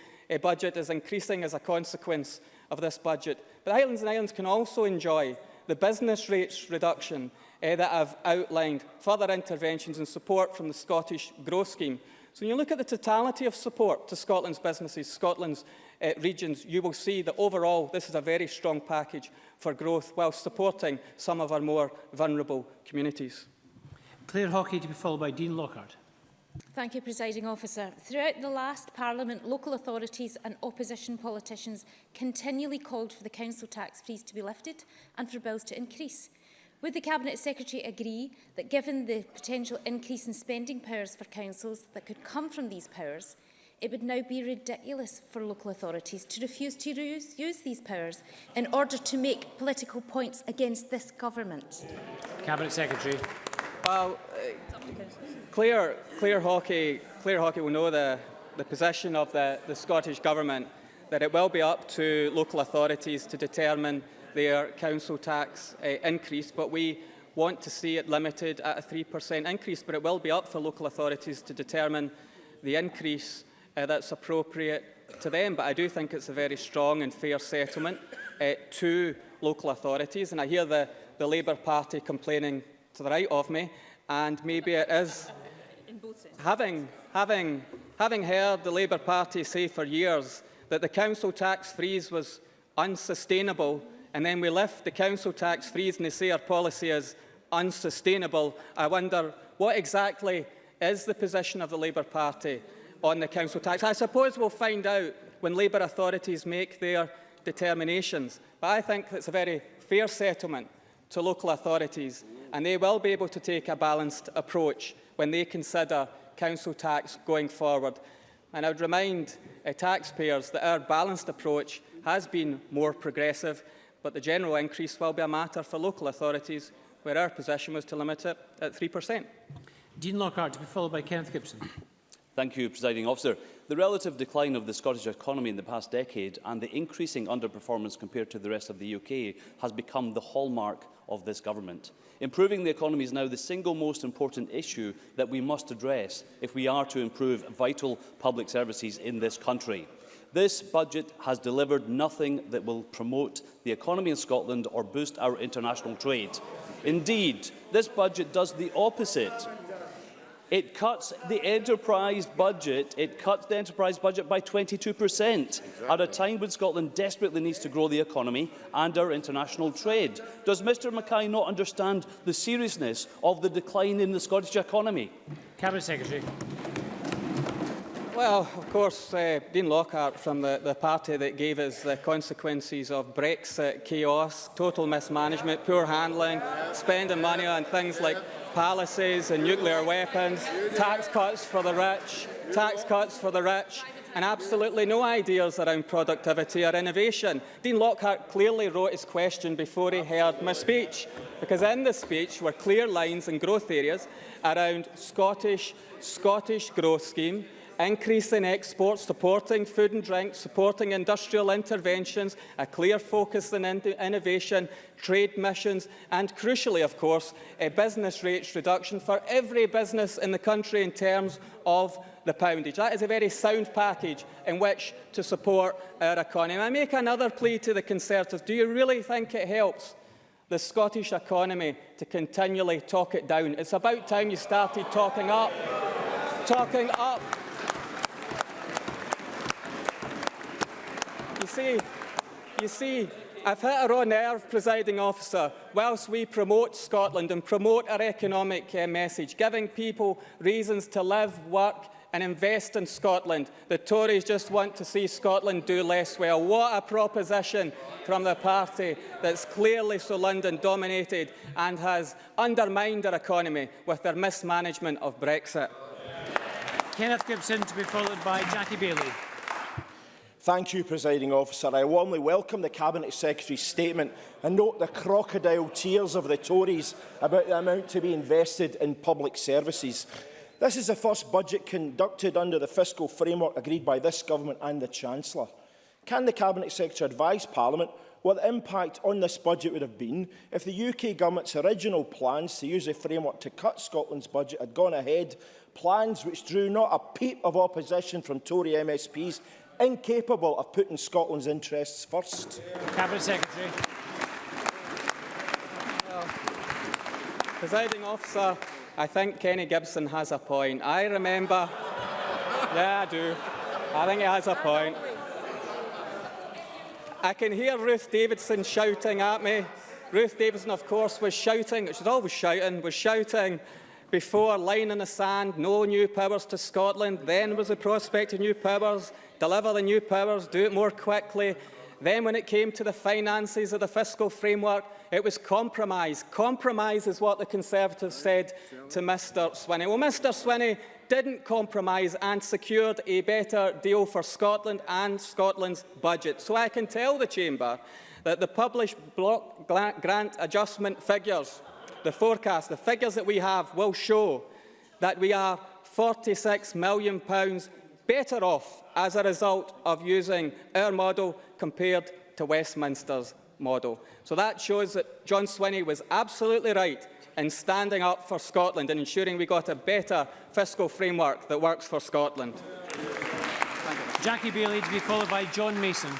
budget is increasing as a consequence of this budget. But Highlands and Islands can also enjoy the business rates reduction that I've outlined, further interventions and support from the Scottish Growth Scheme. So when you look at the totality of support to Scotland's businesses, Scotland's regions, you will see that overall this is a very strong package for growth while supporting some of our more vulnerable communities. Claire Hawkey to be followed by Dean Lockhart. Thank you, Presiding Officer. Throughout the last Parliament, local authorities and opposition politicians continually called for the council tax freeze to be lifted and for bills to increase. Would the Cabinet Secretary agree that given the potential increase in spending powers for councils that could come from these powers, it would now be ridiculous for local authorities to refuse to use these powers in order to make political points against this government? Cabinet Secretary. Well, Claire Hawkey will know the position of the Scottish Government that it will be up to local authorities to determine their council tax increase, but we want to see it limited at a 3% increase. But it will be up for local authorities to determine the increase that's appropriate to them. But I do think it's a very strong and fair settlement to local authorities. And I hear the Labour Party complaining to the right of me, and maybe it is, having heard the Labour Party say for years that the council tax freeze was unsustainable, and then we lift the council tax freeze and they say our policy is unsustainable, I wonder what exactly is the position of the Labour Party on the council tax. I suppose we'll find out when Labour authorities make their determinations, but I think it's a very fair settlement to local authorities, and they will be able to take a balanced approach when they consider council tax going forward. And I would remind taxpayers that our balanced approach has been more progressive, but the general increase will be a matter for local authorities, where our position was to limit it at 3%. Dean Lockhart, to be followed by Kenneth Gibson. Thank you, Presiding Officer. The relative decline of the Scottish economy in the past decade and the increasing underperformance compared to the rest of the UK has become the hallmark of this government. Improving the economy is now the single most important issue that we must address if we are to improve vital public services in this country. This budget has delivered nothing that will promote the economy in Scotland or boost our international trade. Indeed, this budget does the opposite. It cuts the enterprise budget. It cuts the enterprise budget by 22% at a time when Scotland desperately needs to grow the economy and our international trade. Does Mr Mackay not understand the seriousness of the decline in the Scottish economy? Cabinet Secretary. Well, of course, Dean Lockhart, from the party that gave us the consequences of Brexit chaos, total mismanagement, poor handling, spending money on things like palaces and nuclear weapons, tax cuts for the rich, and absolutely no ideas around productivity or innovation. Dean Lockhart clearly wrote his question before he heard my speech, because in the speech were clear lines and growth areas around Scottish growth scheme, increasing exports, supporting food and drink, supporting industrial interventions, a clear focus on innovation, trade missions, and crucially, of course, a business rates reduction for every business in the country in terms of the poundage. That is a very sound package in which to support our economy. I make another plea to the Conservatives. Do you really think it helps the Scottish economy to continually talk it down? It's about time you started talking up. Talking up. You see, I've hit a raw nerve, Presiding Officer. Whilst we promote Scotland and promote our economic message, giving people reasons to live, work and invest in Scotland, the Tories just want to see Scotland do less well. What a proposition from the party that's clearly so London-dominated and has undermined our economy with their mismanagement of Brexit. Kenneth Gibson, to be followed by Jackie Bailey. Thank you, Presiding Officer. I warmly welcome the Cabinet Secretary's statement and note the crocodile tears of the Tories about the amount to be invested in public services. This is the first budget conducted under the fiscal framework agreed by this Government and the Chancellor. Can the Cabinet Secretary advise Parliament what the impact on this budget would have been if the UK Government's original plans to use the framework to cut Scotland's budget had gone ahead, plans which drew not a peep of opposition from Tory MSPs, incapable of putting Scotland's interests first? Cabinet Secretary. Presiding Officer, I think Kenny Gibson has a point. I remember... Yeah, I do. I think he has a point. I can hear Ruth Davidson shouting at me. Ruth Davidson, of course, was shouting, she's always shouting, before, line in the sand, no new powers to Scotland. Then was the prospect of new powers, deliver the new powers, do it more quickly. Then when it came to the finances of the fiscal framework, it was compromise. Compromise is what the Conservatives said to Mr Swinney. Well, Mr Swinney didn't compromise and secured a better deal for Scotland and Scotland's budget. So I can tell the Chamber that the published block grant adjustment figures, the forecast, the figures that we have will show that we are £46 million better off as a result of using our model compared to Westminster's model. So that shows that John Swinney was absolutely right in standing up for Scotland and ensuring we got a better fiscal framework that works for Scotland. Jackie Bailey to be followed by John Mason.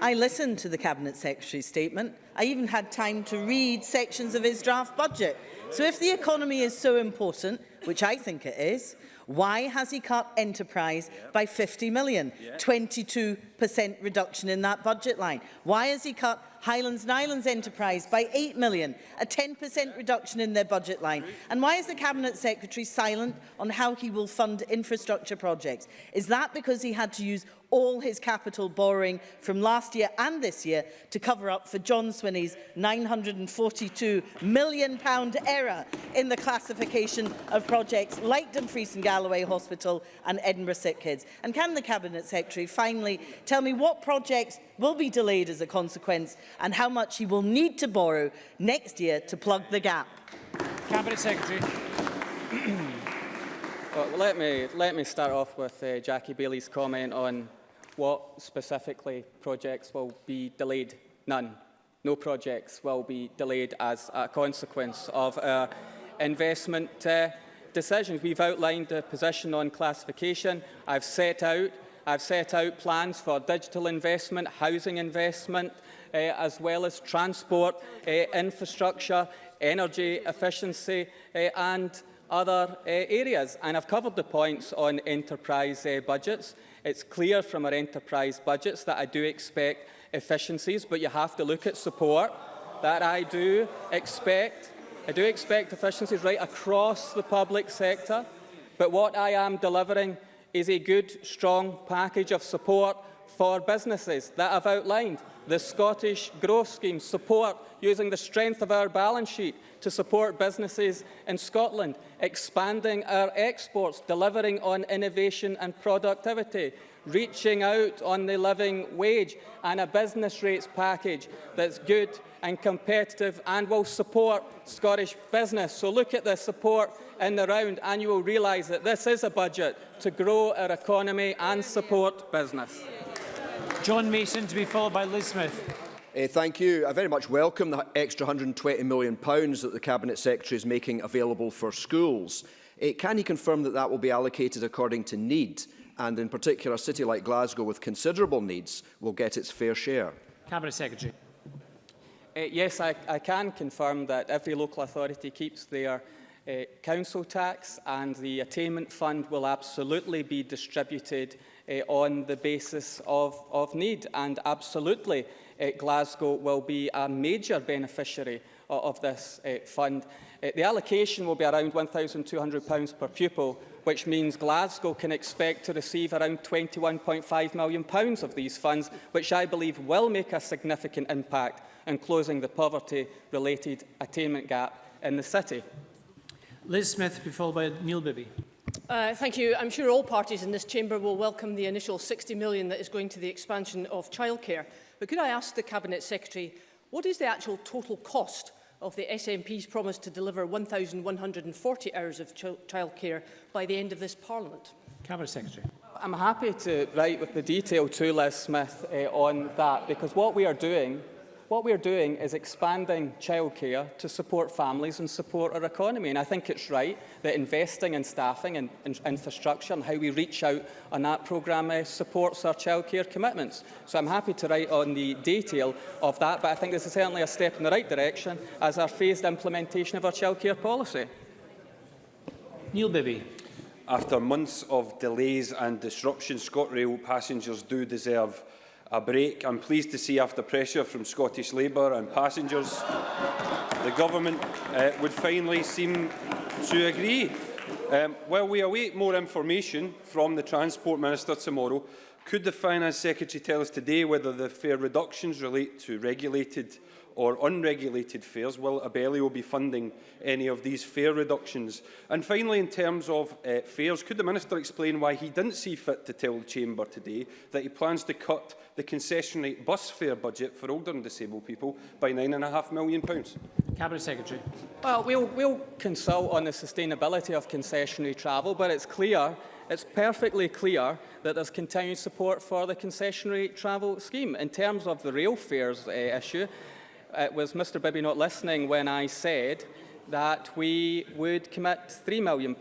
I listened to the Cabinet Secretary's statement. I even had time to read sections of his draft budget. So if the economy is so important, which I think it is, why has he cut enterprise by 50 million? 22% reduction in that budget line. Why has he cut Highlands and Islands enterprise by 8 million, a 10% reduction in their budget line? And why is the Cabinet Secretary silent on how he will fund infrastructure projects? Is that because he had to use all his capital borrowing from last year and this year to cover up for John Swinney's £942 million error in the classification of projects like Dumfries and Galloway Hospital and Edinburgh Sick Kids? And can the Cabinet Secretary finally tell me what projects will be delayed as a consequence and how much he will need to borrow next year to plug the gap? Cabinet Secretary. Well, let me start off with Jackie Bailey's comment on what specifically projects will be delayed. None. No projects will be delayed as a consequence of our investment decisions. We've outlined a position on classification. I've set out plans for digital investment, housing investment, as well as transport, infrastructure, energy efficiency and other areas. And I've covered the points on enterprise budgets. It's clear from our enterprise budgets that I do expect efficiencies, but you have to look at support. That I do expect efficiencies right across the public sector. But what I am delivering is a good, strong package of support for businesses that I've outlined. The Scottish Growth Scheme, support using the strength of our balance sheet to support businesses in Scotland, expanding our exports, delivering on innovation and productivity, reaching out on the living wage, and a business rates package that's good and competitive and will support Scottish business. So look at the support in the round and you will realise that this is a budget to grow our economy and support business. John Mason to be followed by Liz Smith. Thank you. I very much welcome the extra £120 million that the Cabinet Secretary is making available for schools. Can he confirm that that will be allocated according to need, and in particular a city like Glasgow with considerable needs will get its fair share? Cabinet Secretary. Yes, I can confirm that every local authority keeps their council tax, and the attainment fund will absolutely be distributed on the basis of need, and absolutely Glasgow will be a major beneficiary of this fund. The allocation will be around £1,200 per pupil, which means Glasgow can expect to receive around £21.5 million of these funds, which I believe will make a significant impact in closing the poverty-related attainment gap in the city. Liz Smith to be followed by Neil Bibby. Thank you. I'm sure all parties in this chamber will welcome the initial £60 million that is going to the expansion of childcare. But could I ask the Cabinet Secretary, what is the actual total cost of the SNP's promise to deliver 1,140 hours of childcare by the end of this Parliament? Cabinet Secretary. I'm happy to write with the detail to Liz Smith on that, because what we are doing is expanding childcare to support families and support our economy. And I think it's right that investing in staffing and infrastructure and how we reach out on that programme supports our childcare commitments. So I'm happy to write on the detail of that, but I think this is certainly a step in the right direction as our phased implementation of our childcare policy. Neil Bibby. After months of delays and disruption, ScotRail passengers do deserve a break. I'm pleased to see, after pressure from Scottish Labour and passengers, the Government would finally seem to agree. While we await more information from the Transport Minister tomorrow, could the Finance Secretary tell us today whether the fare reductions relate to regulated or unregulated fares? Will Abellio be funding any of these fare reductions? And finally, in terms of fares, could the Minister explain why he didn't see fit to tell the Chamber today that he plans to cut the concessionary bus fare budget for older and disabled people by £9.5 million? Cabinet Secretary. Well, we'll consult on the sustainability of concessionary travel, but it's clear, it's perfectly clear that there's continued support for the concessionary travel scheme. In terms of the rail fares issue, it was Mr Bibby not listening when I said that we would commit £3 million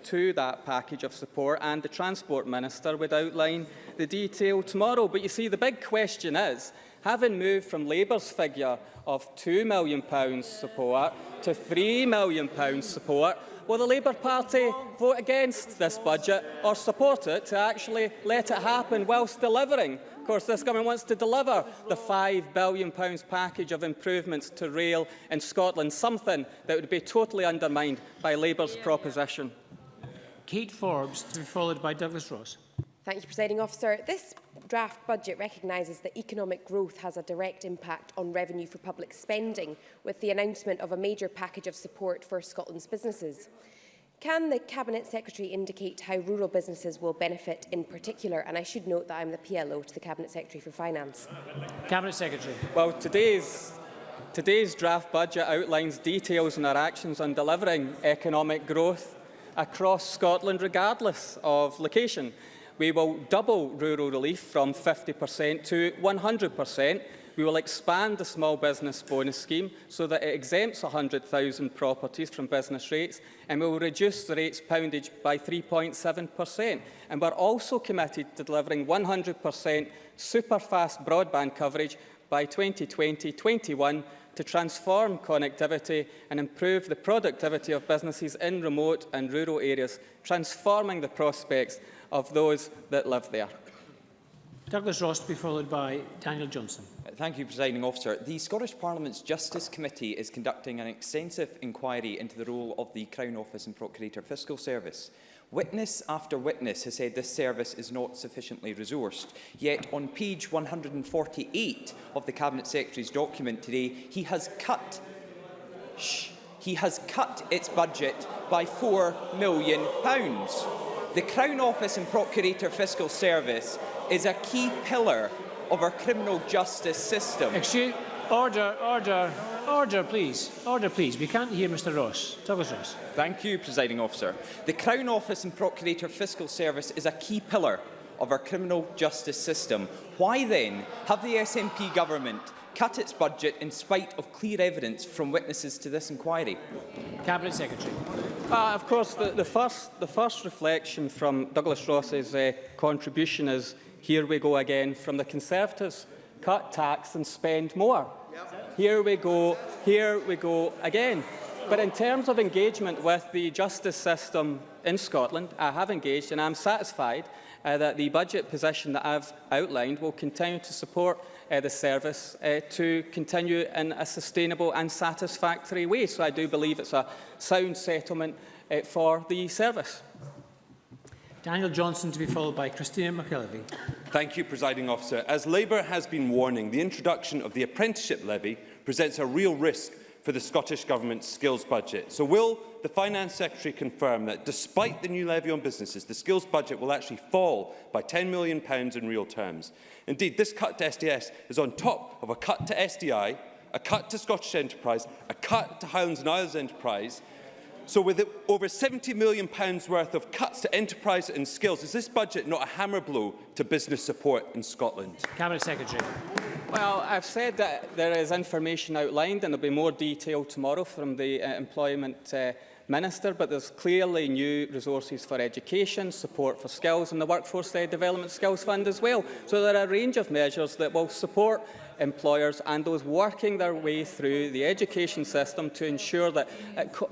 to that package of support, and the Transport Minister would outline the detail tomorrow. But you see, the big question is, having moved from Labour's figure of £2 million support to £3 million support, will the Labour Party vote against this budget or support it to actually let it happen whilst delivering? Of course, this government wants to deliver the £5 billion package of improvements to rail in Scotland, something that would be totally undermined by Labour's proposition. Kate Forbes, to be followed by Douglas Ross. Thank you, Presiding Officer. This draft budget recognises that economic growth has a direct impact on revenue for public spending, with the announcement of a major package of support for Scotland's businesses. Can the Cabinet Secretary indicate how rural businesses will benefit in particular? And I should note that I'm the PLO to the Cabinet Secretary for Finance. Cabinet Secretary. Well, today's draft budget outlines details on our actions on delivering economic growth across Scotland, regardless of location. We will double rural relief from 50% to 100%. We will expand the small business bonus scheme so that it exempts 100,000 properties from business rates, and we will reduce the rates poundage by 3.7%. And we're also committed to delivering 100% super-fast broadband coverage by 2020-21 to transform connectivity and improve the productivity of businesses in remote and rural areas, transforming the prospects of those that live there. Douglas Ross, to be followed by Daniel Johnson. Thank you, Presiding Officer. The Scottish Parliament's Justice Committee is conducting an extensive inquiry into the role of the Crown Office and Procurator Fiscal Service. Witness after witness has said this service is not sufficiently resourced. Yet on page 148 of the Cabinet Secretary's document today, he has cut its budget by £4 million. The Crown Office and Procurator Fiscal Service is a key pillar of our criminal justice system. Order, please. Order, please. We can't hear Mr Ross. Douglas Ross. Thank you, Presiding Officer. The Crown Office and Procurator Fiscal Service is a key pillar of our criminal justice system. Why then have the SNP government cut its budget in spite of clear evidence from witnesses to this inquiry? Cabinet Secretary. Of course, the first reflection from Douglas Ross's contribution is, here we go again from the Conservatives, cut tax and spend more. Here we go again. But in terms of engagement with the justice system in Scotland, I have engaged and I'm satisfied that the budget position that I've outlined will continue to support the service to continue in a sustainable and satisfactory way. So I do believe it's a sound settlement for the service. Daniel Johnson, to be followed by Christina McKelvey. Thank you, Presiding Officer. As Labour has been warning, the introduction of the apprenticeship levy presents a real risk for the Scottish Government's skills budget. So will the Finance Secretary confirm that despite the new levy on businesses, the skills budget will actually fall by £10 million in real terms? Indeed, this cut to SDS is on top of a cut to SDI, a cut to Scottish Enterprise, a cut to Highlands and Isles Enterprise. So with over £70 million worth of cuts to enterprise and skills, is this budget not a hammer blow to business support in Scotland? Cabinet Secretary. Well, I've said that there is information outlined and there will be more detail tomorrow from the Employment Minister, but there's clearly new resources for education, support for skills and the Workforce Development Skills Fund as well. So there are a range of measures that will support employers and those working their way through the education system to ensure that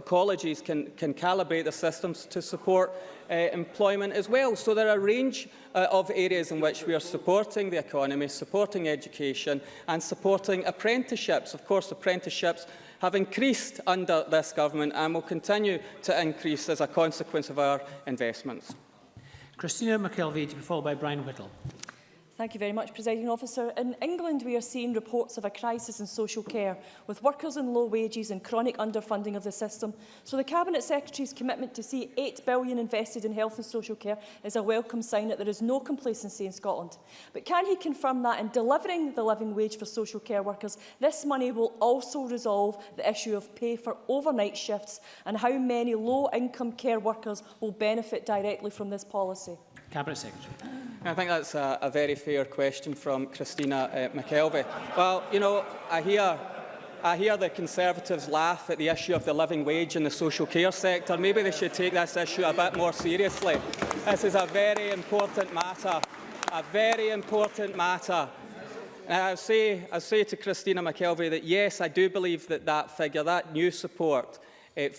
colleges can calibrate the systems to support employment as well. So there are a range of areas in which we are supporting the economy, supporting education and supporting apprenticeships. Of course, apprenticeships have increased under this government and will continue to increase as a consequence of our investments. Christina McKelvey, to be followed by Brian Whittle. Thank you very much, Presiding Officer. In England, we are seeing reports of a crisis in social care, with workers on low wages and chronic underfunding of the system. So the Cabinet Secretary's commitment to see £8 billion invested in health and social care is a welcome sign that there is no complacency in Scotland. But can he confirm that in delivering the living wage for social care workers, this money will also resolve the issue of pay for overnight shifts and how many low-income care workers will benefit directly from this policy? Cabinet Secretary. I think that's a very fair question from Christina McKelvey. Well, you know, I hear the Conservatives laugh at the issue of the living wage in the social care sector. Maybe they should take this issue a bit more seriously. This is a very important matter. A very important matter. And I'll say to Christina McKelvey that yes, I do believe that that figure, that new support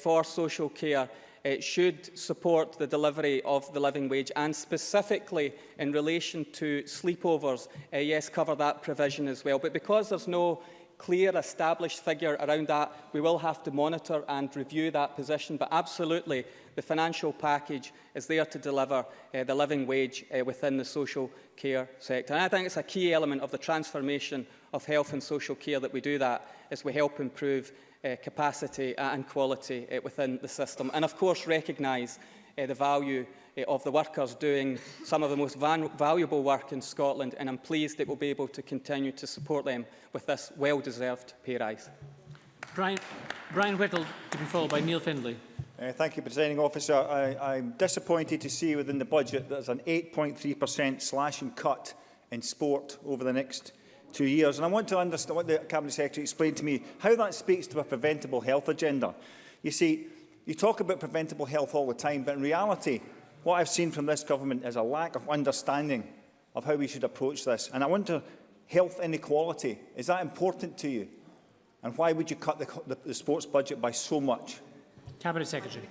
for social care, it should support the delivery of the living wage, and specifically in relation to sleepovers, yes, cover that provision as well. But because there's no clear established figure around that, we will have to monitor and review that position. But absolutely, the financial package is there to deliver the living wage within the social care sector. And I think it's a key element of the transformation of health and social care that we do that, as we help improve capacity and quality within the system, and of course recognise the value of the workers doing some of the most valuable work in Scotland, and I'm pleased that we'll be able to continue to support them with this well-deserved pay rise. Brian Whittle, to be followed by Neil Findlay. Thank you, Presiding Officer. I'm disappointed to see within the budget there's an 8.3% slash and cut in sport over the next 2 years. And I want to understand what the Cabinet Secretary explained to me, how that speaks to a preventable health agenda. You see, you talk about preventable health all the time, but in reality, what I've seen from this government is a lack of understanding of how we should approach this. And I wonder, health inequality, is that important to you? And why would you cut the sports budget by so much? Cabinet Secretary.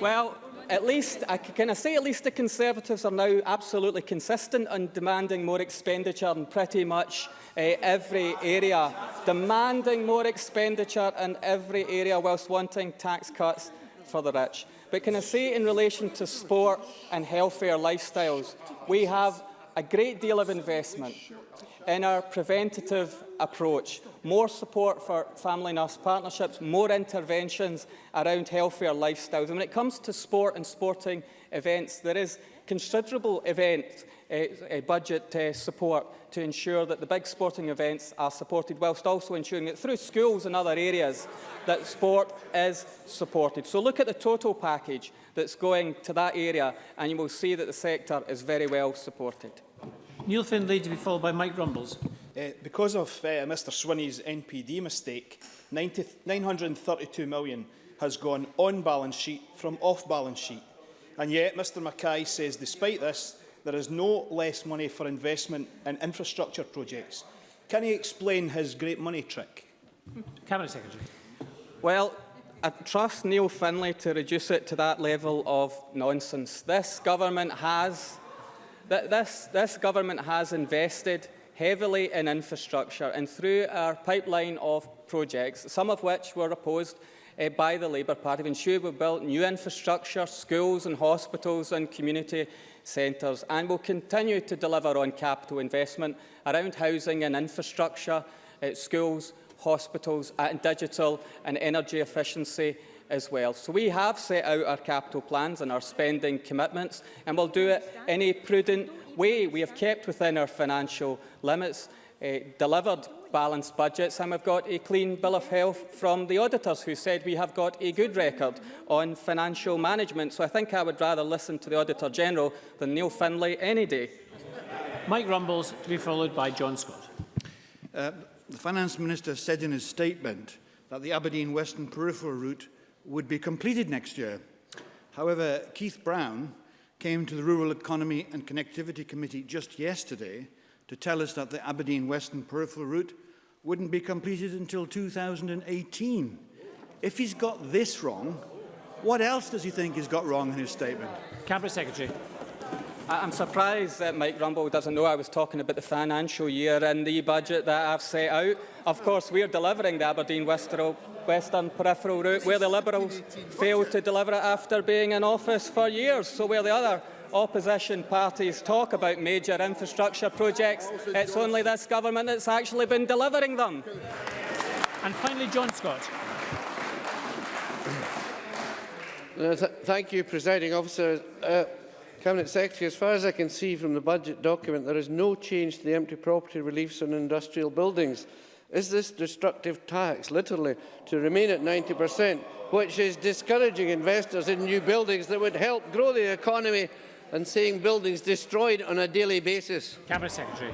Well, at least the Conservatives are now absolutely consistent on demanding more expenditure in pretty much every area, demanding more expenditure in every area whilst wanting tax cuts for the rich. But can I say, in relation to sport and healthier lifestyles, we have a great deal of investment in our preventative approach, more support for family nurse partnerships, more interventions around healthier lifestyles. And when it comes to sport and sporting events, there is considerable budget support to ensure that the big sporting events are supported, whilst also ensuring that through schools and other areas that sport is supported. So look at the total package that's going to that area, and you will see that the sector is very well supported. Neil Findlay, to be followed by Mike Rumbles. Because of Mr Swinney's NPD mistake, £932 million has gone on balance sheet from off balance sheet. And yet Mr Mackay says, despite this, there is no less money for investment in infrastructure projects. Can he explain his great money trick? Cabinet Secretary. Well, I trust Neil Findlay to reduce it to that level of nonsense. This government has invested heavily in infrastructure, and through our pipeline of projects, some of which were opposed by the Labour Party, ensure we've built new infrastructure, schools and hospitals and community centres, and will continue to deliver on capital investment around housing and infrastructure, schools, hospitals, and digital and energy efficiency as well. So we have set out our capital plans and our spending commitments, and we'll do it in a prudent way. We have kept within our financial limits, delivered balanced budgets, and we've got a clean bill of health from the auditors, who said we have got a good record on financial management. So I think I would rather listen to the Auditor General than Neil Findlay any day. Mike Rumbles, to be followed by John Scott. The Finance Minister said in his statement that the Aberdeen Western Peripheral route would be completed next year. However, Keith Brown came to the Rural Economy and Connectivity Committee just yesterday to tell us that the Aberdeen Western Peripheral route wouldn't be completed until 2018. If he's got this wrong, what else does he think he's got wrong in his statement? Cabinet Secretary. I'm surprised that Mike Rumble doesn't know I was talking about the financial year and the budget that I've set out. Of course, we're delivering the Aberdeen Western Peripheral route, where the Liberals failed to deliver it after being in office for years. So where the other opposition parties talk about major infrastructure projects, it's only this government that's actually been delivering them. And finally, John Scott. Thank you, Presiding Officer. Cabinet Secretary, as far as I can see from the budget document, there is no change to the empty property reliefs on industrial buildings. Is this destructive tax literally to remain at 90%, which is discouraging investors in new buildings that would help grow the economy and seeing buildings destroyed on a daily basis? Cabinet Secretary.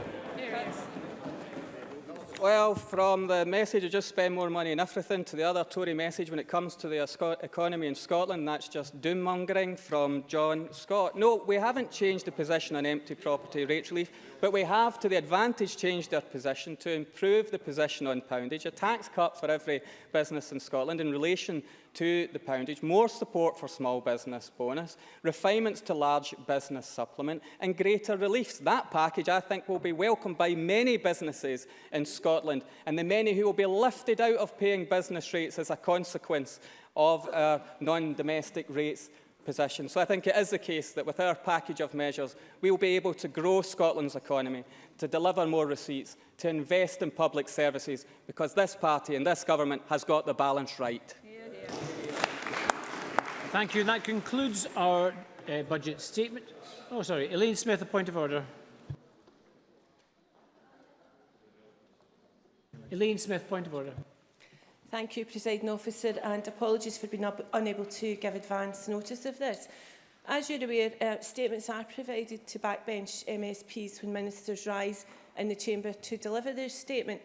Well, from the message of just spend more money on everything to the other Tory message when it comes to the economy in Scotland, that's just doom-mongering from John Scott. No, we haven't changed the position on empty property rate relief, but we have, to the advantage, changed our position to improve the position on poundage, a tax cut for every business in Scotland in relation to the poundage, more support for small business bonus, refinements to large business supplement and greater reliefs. That package, I think, will be welcomed by many businesses in Scotland and the many who will be lifted out of paying business rates as a consequence of our non-domestic rates position. So I think it is the case that with our package of measures, we will be able to grow Scotland's economy, to deliver more receipts, to invest in public services, because this party and this government has got the balance right. Thank you. And that concludes our budget statement. Oh, sorry. Elaine Smith, a point of order. Elaine Smith, point of order. Thank you, Presiding Officer, and apologies for being unable to give advance notice of this. As you're aware, statements are provided to backbench MSPs when ministers rise in the chamber to deliver their statement.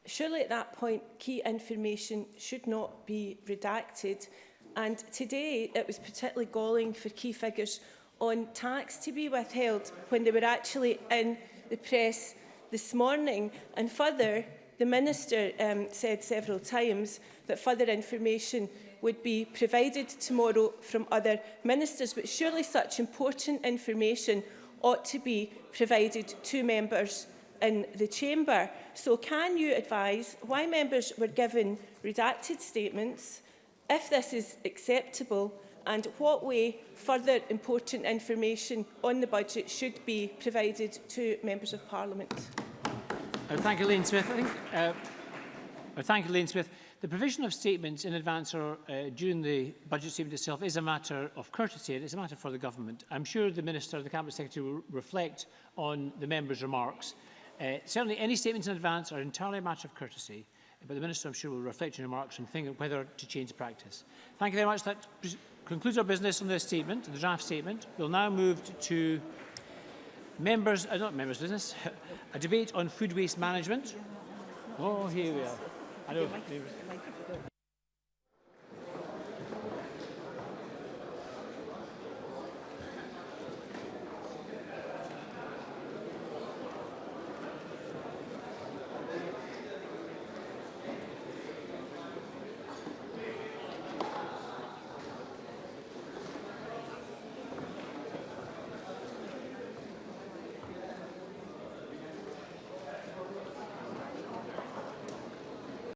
Surely at that point, key information should not be redacted. And today, it was particularly galling for key figures on tax to be withheld when they were actually in the press this morning. And further, the Minister said several times that further information would be provided tomorrow from other ministers. But surely such important information ought to be provided to members in the chamber. So can you advise why members were given redacted statements, if this is acceptable, and what way further important information on the budget should be provided to members of Parliament? Thank you, Elaine Smith. Thank you, Elaine Smith. The provision of statements in advance or during the budget statement itself is a matter of courtesy. It is a matter for the government. I'm sure the Minister, the Cabinet Secretary, will reflect on the members' remarks. Certainly, any statements in advance are entirely a matter of courtesy. But the Minister, I'm sure, will reflect on remarks and think of whether to change practice. Thank you very much. That concludes our business on this statement, the draft statement. We'll now move to members, not members' business, a debate on food waste management. Oh, here we are. I know.